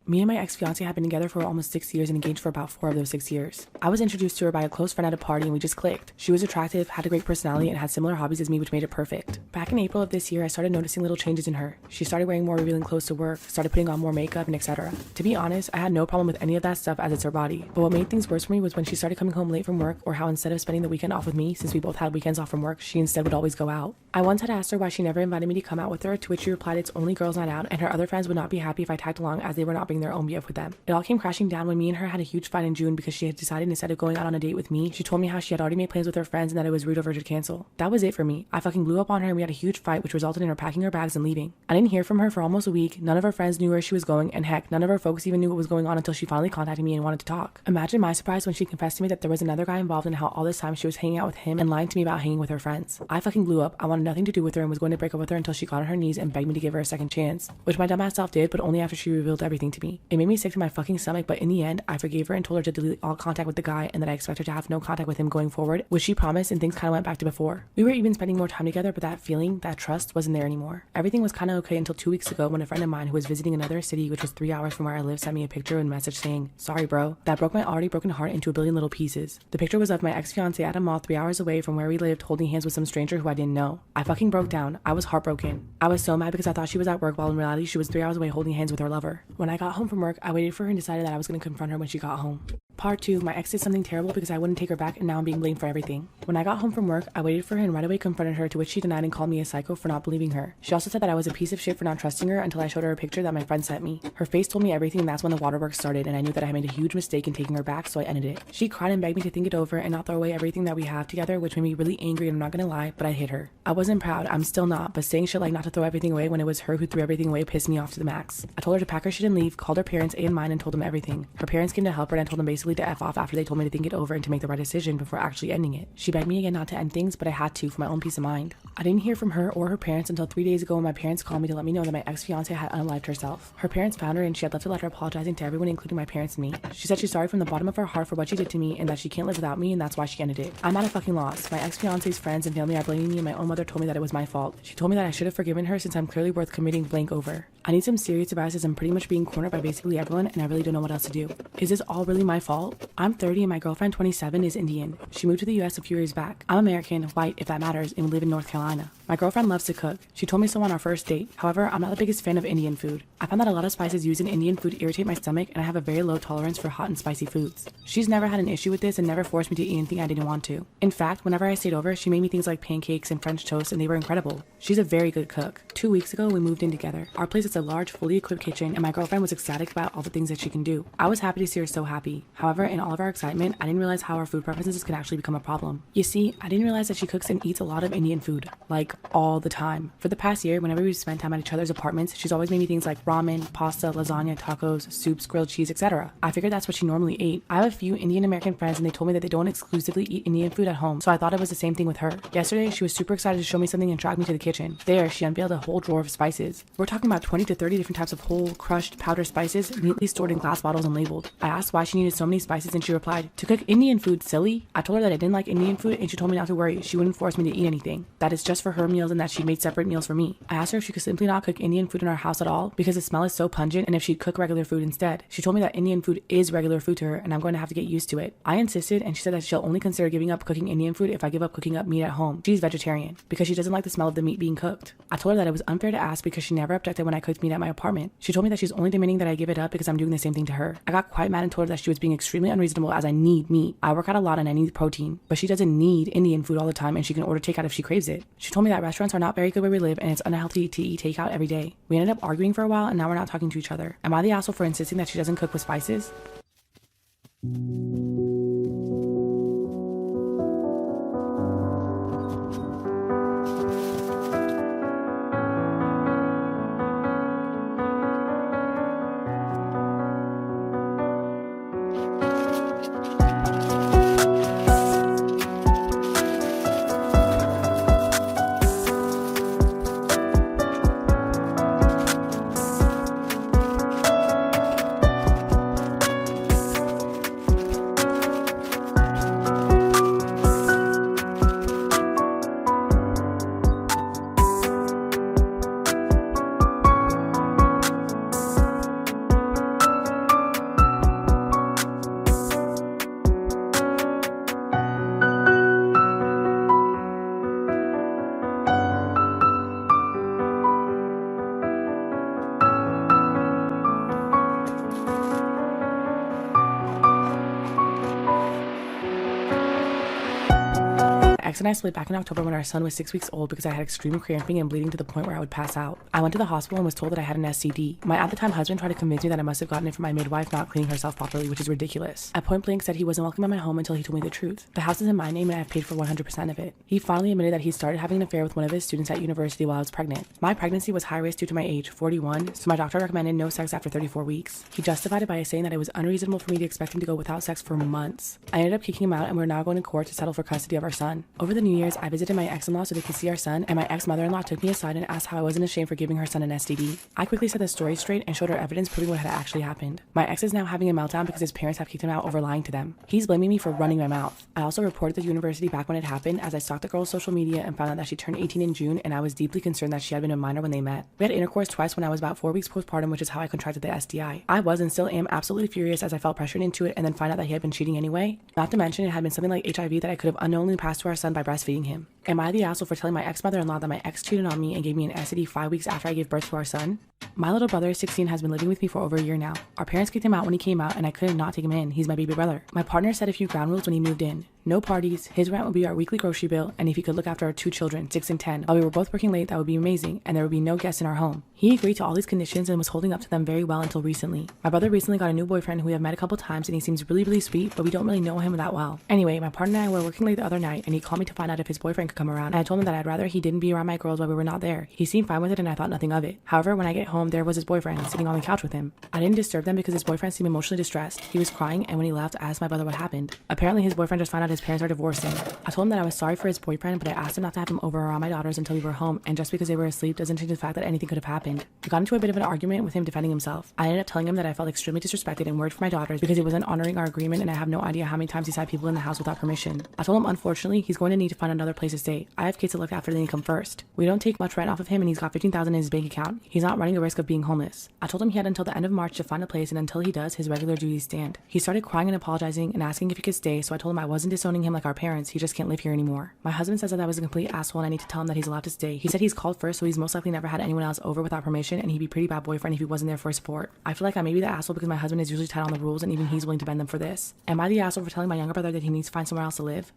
G: Me and my ex-fiance had been together for almost 6 years and engaged for about 4 of those 6 years. I was introduced to her by a close friend at a party and we just clicked. She was attractive, had a great personality, and had similar hobbies as me, which made it perfect. Back in April of this year, I started noticing little changes in her. She started wearing more revealing clothes to work, started putting on more makeup, and etc. To be honest, I had no problem with any of that stuff as it's her body. But what made things worse for me was when she started coming home late from work, or how instead of spending the weekend off with me, since we both had weekends off from work, she instead would always go out. I once had asked her why she never invited me to come out with her, to which she replied it's only girls' night out, and her other friends would not be happy if I tagged along as they were not bringing their own BF with them. It all came crashing down when me and her had a huge fight in June because she had decided instead of going out on a date with me, she told me how she had already made plans with her friends and that it was rude of her to cancel. That was it for me. I fucking blew up on her and we had a huge fight which resulted in her packing her bags and leaving. I didn't hear from her for almost a week, none of her friends knew where she was going, and heck, none of her folks even knew what was going on until she finally contacted me and wanted to talk. Imagine my surprise when she confessed to me that there was another guy involved and how all this time she was hanging out with him and lying to me about hanging with her friends. I fucking blew up. I wanted nothing to do with her and was going to break up with her until she got on her knees and begged me to give her a second chance, which my dumbass self did, but only after she revealed everything to me. It made me sick to my fucking stomach, but in the end, I forgave her and told her to delete all contact with the guy and that I expect her to have no contact with him going forward, which she promised, and things kind of went back to before. We were even spending more time together, but that feeling, that trust wasn't there anymore. Everything was kind of okay until 2 weeks ago when a friend of mine who was visiting another city, which was 3 hours from where I live, sent me a picture and message saying, "Sorry bro." That broke my already broken heart into a billion little pieces. The picture was of my ex-fiance at a mall 3 hours away from where we lived holding hands with some stranger who I didn't know. I fucking broke down. I was heartbroken. I was so mad because I thought she was at work while in reality she was 3 hours away holding hands with her lover. When I got home from work, I waited for her and decided that I was going to confront her when she got home. Part 2, my ex did something terrible because I wouldn't take her back and now I'm being blamed for everything. When I got home from work, I waited for her and right away confronted her, to which she denied and called me a psycho for not believing her. She also said that I was a piece of shit for not trusting her until I showed her a picture that my friend sent me. Her face told me everything, and that's when the waterworks started, and I knew that I had made a huge mistake in taking her back, so I ended it. She cried and begged me to think it over and not throw away everything that we have together, which made me really angry, and I'm not gonna lie, but I hit her. I wasn't proud, I'm still not, but saying shit like not to throw everything away when it was her who threw everything away pissed me off to the max. I told her to pack her shit and leave, called her parents and mine and told them everything. Her parents came to help her and I told them basically to F off after they told me to think it over and to make the right decision before actually ending it. She begged me again not to end things, but I had to for my own peace of mind. I didn't hear from her or her parents until 3 days ago when my parents called me to let me know that my ex-fiance had unalived herself. Her parents found her and she had left a letter apologizing to everyone, including my parents and me. She said she's sorry from the bottom of her heart for what she did to me and that she can't live without me and that's why she ended it. I'm at a fucking loss. My ex-fiance's friends and family are blaming me and my own mother told me that it was my fault. She told me that I should have forgiven her since I'm clearly worth committing blank over. I need some serious advice as I'm pretty much being cornered by basically everyone and I really don't know what else to do. Is this all really my fault? I'm 30 and my girlfriend, 27, is Indian. She moved to the US a few years back. I'm American, white if that matters, and we live in North Carolina. My girlfriend loves to cook. She told me so on our first date. However, I'm not the biggest fan of Indian food. I found that a lot of spices used in Indian food irritate my stomach and I have a very low tolerance for hot and spicy foods. She's never had an issue with this and never forced me to eat anything I didn't want to. In fact, whenever I stayed over, she made me things like pancakes and French toast and they were incredible. She's a very good cook. 2 weeks ago, we moved in together. Our place is a large, fully equipped kitchen and my girlfriend was ecstatic about all the things that she can do. I was happy to see her so happy. However, in all of our excitement, I didn't realize how our food preferences could actually become a problem. You see, I didn't realize that she cooks and eats a lot of Indian food. Like, all the time. For the past year, whenever we've spent time at each other's apartments, she's always made me things like ramen, pasta, lasagna, tacos, soups, grilled cheese, etc. I figured that's what she normally ate. I have a few Indian American friends and they told me that they don't exclusively eat Indian food at home, so I thought it was the same thing with her. Yesterday, she was super excited to show me something and dragged me to the kitchen. There, she unveiled a whole drawer of spices. We're talking about 20 to 30 different types of whole, crushed, powdered spices, neatly stored in glass bottles and labeled. I asked why she needed so many spices and she replied, "To cook Indian food, silly." I told her that I didn't like Indian food and she told me not to worry, she wouldn't force me to eat anything. That it's just for her meals and that she made separate meals for me. I asked her if she could simply not cook Indian food in our house at all because the smell is so pungent and if she'd cook regular food instead. She told me that Indian food is regular food to her and I'm going to have to get used to it. I insisted and she said that she'll only consider giving up cooking Indian food if I give up cooking up meat at home. She's vegetarian because she doesn't like the smell of the meat being cooked. I told her that it was unfair to ask because she never objected when I cooked meat at my apartment. She told me that she's only demanding that I give it up because I'm doing the same thing to her. I got quite mad and told her that she was being extremely unreasonable as I need meat. I work out a lot and I need protein, but she doesn't need Indian food all the time and she can order takeout if she craves it. She told me that restaurants are not very good where we live and it's unhealthy to eat takeout every day. We ended up arguing for a while and now we're not talking to each other. Am I the asshole for insisting that she doesn't cook with spices? Ex and I split back in October when our son was 6 weeks old because I had extreme cramping and bleeding to the point where I would pass out. I went to the hospital and was told that I had an STD. My at the time husband tried to convince me that I must have gotten it from my midwife not cleaning herself properly, which is ridiculous. At point blank said he wasn't welcome in my home until he told me the truth. The house is in my name and I have paid for 100% of it. He finally admitted that he started having an affair with one of his students at university while I was pregnant. My pregnancy was high risk due to my age, 41, so my doctor recommended no sex after 34 weeks. He justified it by saying that it was unreasonable for me to expect him to go without sex for months. I ended up kicking him out and we're now going to court to settle for custody of our son. Over the New Year's, I visited my ex-in-law so they could see our son, and my ex-mother-in-law took me aside and asked how I wasn't ashamed for giving her son an STD. I quickly set the story straight and showed her evidence proving what had actually happened. My ex is now having a meltdown because his parents have kicked him out over lying to them. He's blaming me for running my mouth. I also reported the university back when it happened as I stalked the girl's social media and found out that she turned 18 in June, and I was deeply concerned that she had been a minor when they met. We had intercourse twice when I was about 4 weeks postpartum, which is how I contracted the STI. I was and still am absolutely furious as I felt pressured into it and then find out that he had been cheating anyway. Not to mention it had been something like HIV that I could have unknowingly passed to our son by breastfeeding him. Am I the asshole for telling my ex-mother-in-law that my ex cheated on me and gave me an STD 5 weeks after I gave birth to our son? My little brother, 16, has been living with me for over a year now. Our parents kicked him out when he came out and I couldn't not take him in. He's my baby brother. My partner set a few ground rules when he moved in. No parties, his rent would be our weekly grocery bill, and if he could look after our 2 children, 6 and 10, while we were both working late, that would be amazing, and there would be no guests in our home. He agreed to all these conditions and was holding up to them very well until recently. My brother recently got a new boyfriend who we have met a couple times and he seems really sweet, but we don't really know him that well. Anyway, my partner and I were working late the other night and he called me to find out if his boyfriend could come around, and I told him that I'd rather he didn't be around my girls while we were not there. He seemed fine with it and I thought nothing of it. However, when I get home, there was his boyfriend sitting on the couch with him. I didn't disturb them because his boyfriend seemed emotionally distressed. He was crying, and when he left, I asked my brother what happened. Apparently his boyfriend just found out his parents are divorcing. I told him that I was sorry for his boyfriend, but I asked him not to have him over around my daughters until we were home, and just because they were asleep doesn't change the fact that anything could have happened. We got into a bit of an argument with him defending himself. I ended up telling him that I felt extremely disrespected and worried for my daughters because he wasn't honoring our agreement, and I have no idea how many times he's had people in the house without permission. I told him unfortunately he's going to need to find another place to stay. I have kids to look after, they need to come first. We don't take much rent off of him and he's got $15,000 in his bank account. He's not running the risk of being homeless. I told him he had until the end of March to find a place, and until he does, his regular duties stand. He started crying and apologizing and asking if he could stay, so I told him I wasn't disowning him like our parents, he just can't live here anymore. My husband says that I was a complete asshole and I need to tell him that he's allowed to stay. He said he's called first, so he's most likely never had anyone else over without permission, and he'd be a pretty bad boyfriend if he wasn't there for support. I feel like I may be the asshole because my husband is usually tight on the rules and even he's willing to bend them for this. Am I the asshole for telling my younger brother that he needs to find somewhere else to live?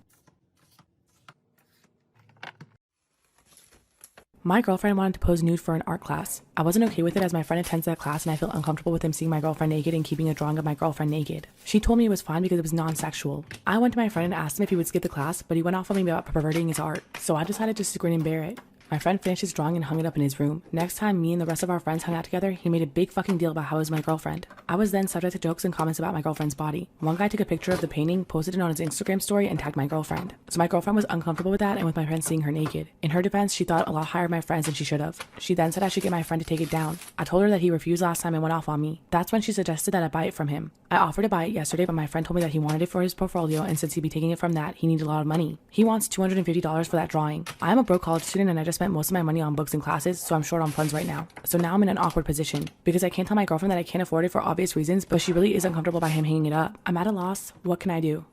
G: My girlfriend wanted to pose nude for an art class. I wasn't okay with it as my friend attends that class and I feel uncomfortable with him seeing my girlfriend naked and keeping a drawing of my girlfriend naked. She told me it was fine because it was non-sexual. I went to my friend and asked him if he would skip the class, but he went off on me about perverting his art. So I decided just to grin and bear it. My friend finished his drawing and hung it up in his room. Next time me and the rest of our friends hung out together, he made a big fucking deal about how it was my girlfriend. I was then subject to jokes and comments about my girlfriend's body. One guy took a picture of the painting, posted it on his Instagram story, and tagged my girlfriend. So my girlfriend was uncomfortable with that and with my friend seeing her naked. In her defense, she thought a lot higher of my friends than she should have. She then said I should get my friend to take it down. I told her that he refused last time and went off on me. That's when she suggested that I buy it from him. I offered to buy it yesterday, but my friend told me that he wanted it for his portfolio, and since he'd be taking it from that, he needed a lot of money. He wants $250 for that drawing. I am a broke college student and I just spent most of my money on books and classes, so I'm short on funds right now. So now I'm in an awkward position because I can't tell my girlfriend that I can't afford it for obvious reasons, but she really is uncomfortable by him hanging it up. I'm at a loss. What can I do?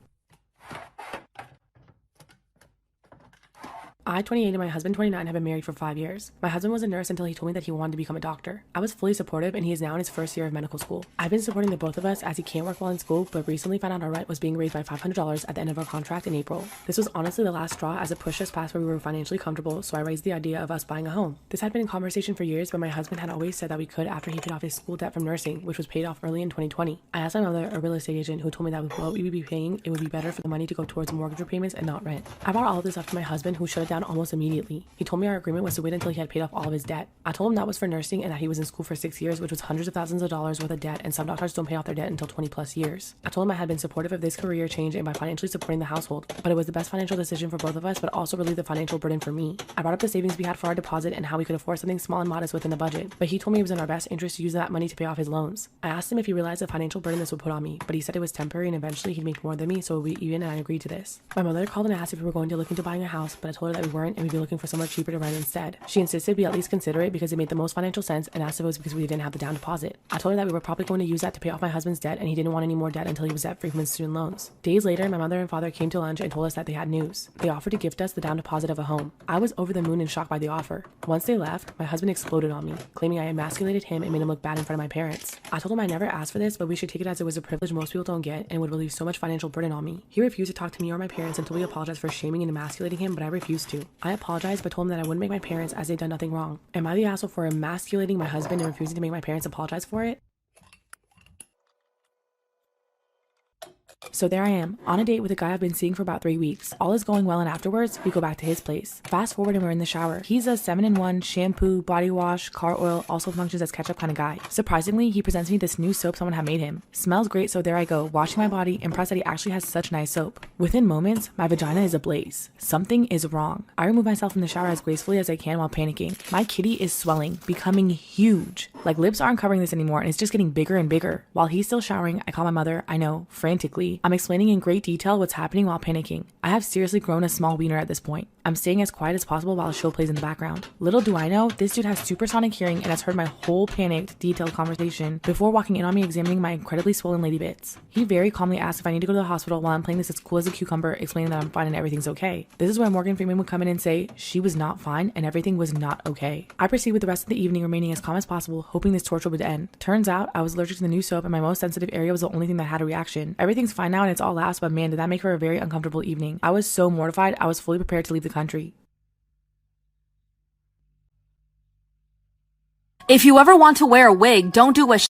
G: I, 28, and my husband, 29, have been married for 5 years. My husband was a nurse until he told me that he wanted to become a doctor. I was fully supportive, and he is now in his first year of medical school. I've been supporting the both of us as he can't work while in school, but recently found out our rent was being raised by $500 at the end of our contract in April. This was honestly the last straw as it pushed us past where we were financially comfortable, so I raised the idea of us buying a home. This had been in conversation for years, but my husband had always said that we could after he paid off his school debt from nursing, which was paid off early in 2020. I asked my mother, a real estate agent, who told me that with what we would be paying, it would be better for the money to go towards mortgage repayments and not rent. I brought all of this up to my husband, who shut it down almost immediately. He told me our agreement was to wait until he had paid off all of his debt. I told him that was for nursing and that he was in school for 6 years, which was hundreds of thousands of dollars worth of debt, and some doctors don't pay off their debt until 20 plus years. I told him I had been supportive of this career change and by financially supporting the household, but it was the best financial decision for both of us, but also relieved the financial burden for me. I brought up the savings we had for our deposit and how we could afford something small and modest within the budget, but he told me it was in our best interest to use that money to pay off his loans. I asked him if he realized the financial burden this would put on me, but he said it was temporary and eventually he'd make more than me, so it would be even, and I agreed to this. My mother called and asked if we were going to look into buying a house, but I told her that we weren't and we'd be looking for somewhere cheaper to rent instead. She insisted we at least consider it because it made the most financial sense and asked if it was because we didn't have the down deposit. I told her that we were probably going to use that to pay off my husband's debt and he didn't want any more debt until he was debt free from his student loans. Days later, my mother and father came to lunch and told us that they had news. They offered to gift us the down deposit of a home. I was over the moon and shocked by the offer. Once they left, my husband exploded on me, claiming I emasculated him and made him look bad in front of my parents. I told him I never asked for this, but we should take it as it was a privilege most people don't get and would relieve so much financial burden on me. He refused to talk to me or my parents until we apologized for shaming and emasculating him, but I refused to. I apologized but told him that I wouldn't make my parents as they'd done nothing wrong. Am I the asshole for emasculating my husband and refusing to make my parents apologize for it? So there I am, on a date with a guy I've been seeing for about 3 weeks. All is going well and afterwards, we go back to his place. Fast forward and we're in the shower. He's a 7-in-1 shampoo, body wash, car oil, also functions as ketchup kind of guy. Surprisingly, he presents me this new soap someone had made him. Smells great, so there I go, washing my body, impressed that he actually has such nice soap. Within moments, my vagina is ablaze. Something is wrong. I remove myself from the shower as gracefully as I can while panicking. My kitty is swelling, becoming huge. Like lips aren't covering this anymore and it's just getting bigger and bigger. While he's still showering, I call my mother, I know, frantically. I'm explaining in great detail what's happening while panicking. I have seriously grown a small wiener at this point. I'm staying as quiet as possible while a show plays in the background. Little do I know, this dude has supersonic hearing and has heard my whole panicked, detailed conversation before walking in on me examining my incredibly swollen lady bits. He very calmly asked if I need to go to the hospital while I'm playing this as cool as a cucumber, explaining that I'm fine and everything's okay. This is where Morgan Freeman would come in and say she was not fine and everything was not okay. I proceed with the rest of the evening remaining as calm as possible, hoping this torture would end. Turns out I was allergic to the new soap and my most sensitive area was the only thing that had a reaction. Everything's fine now and it's all laughs, but man, did that make for a very uncomfortable evening. I was so mortified, I was fully prepared to leave the country.
H: If you ever want to wear a wig, don't do what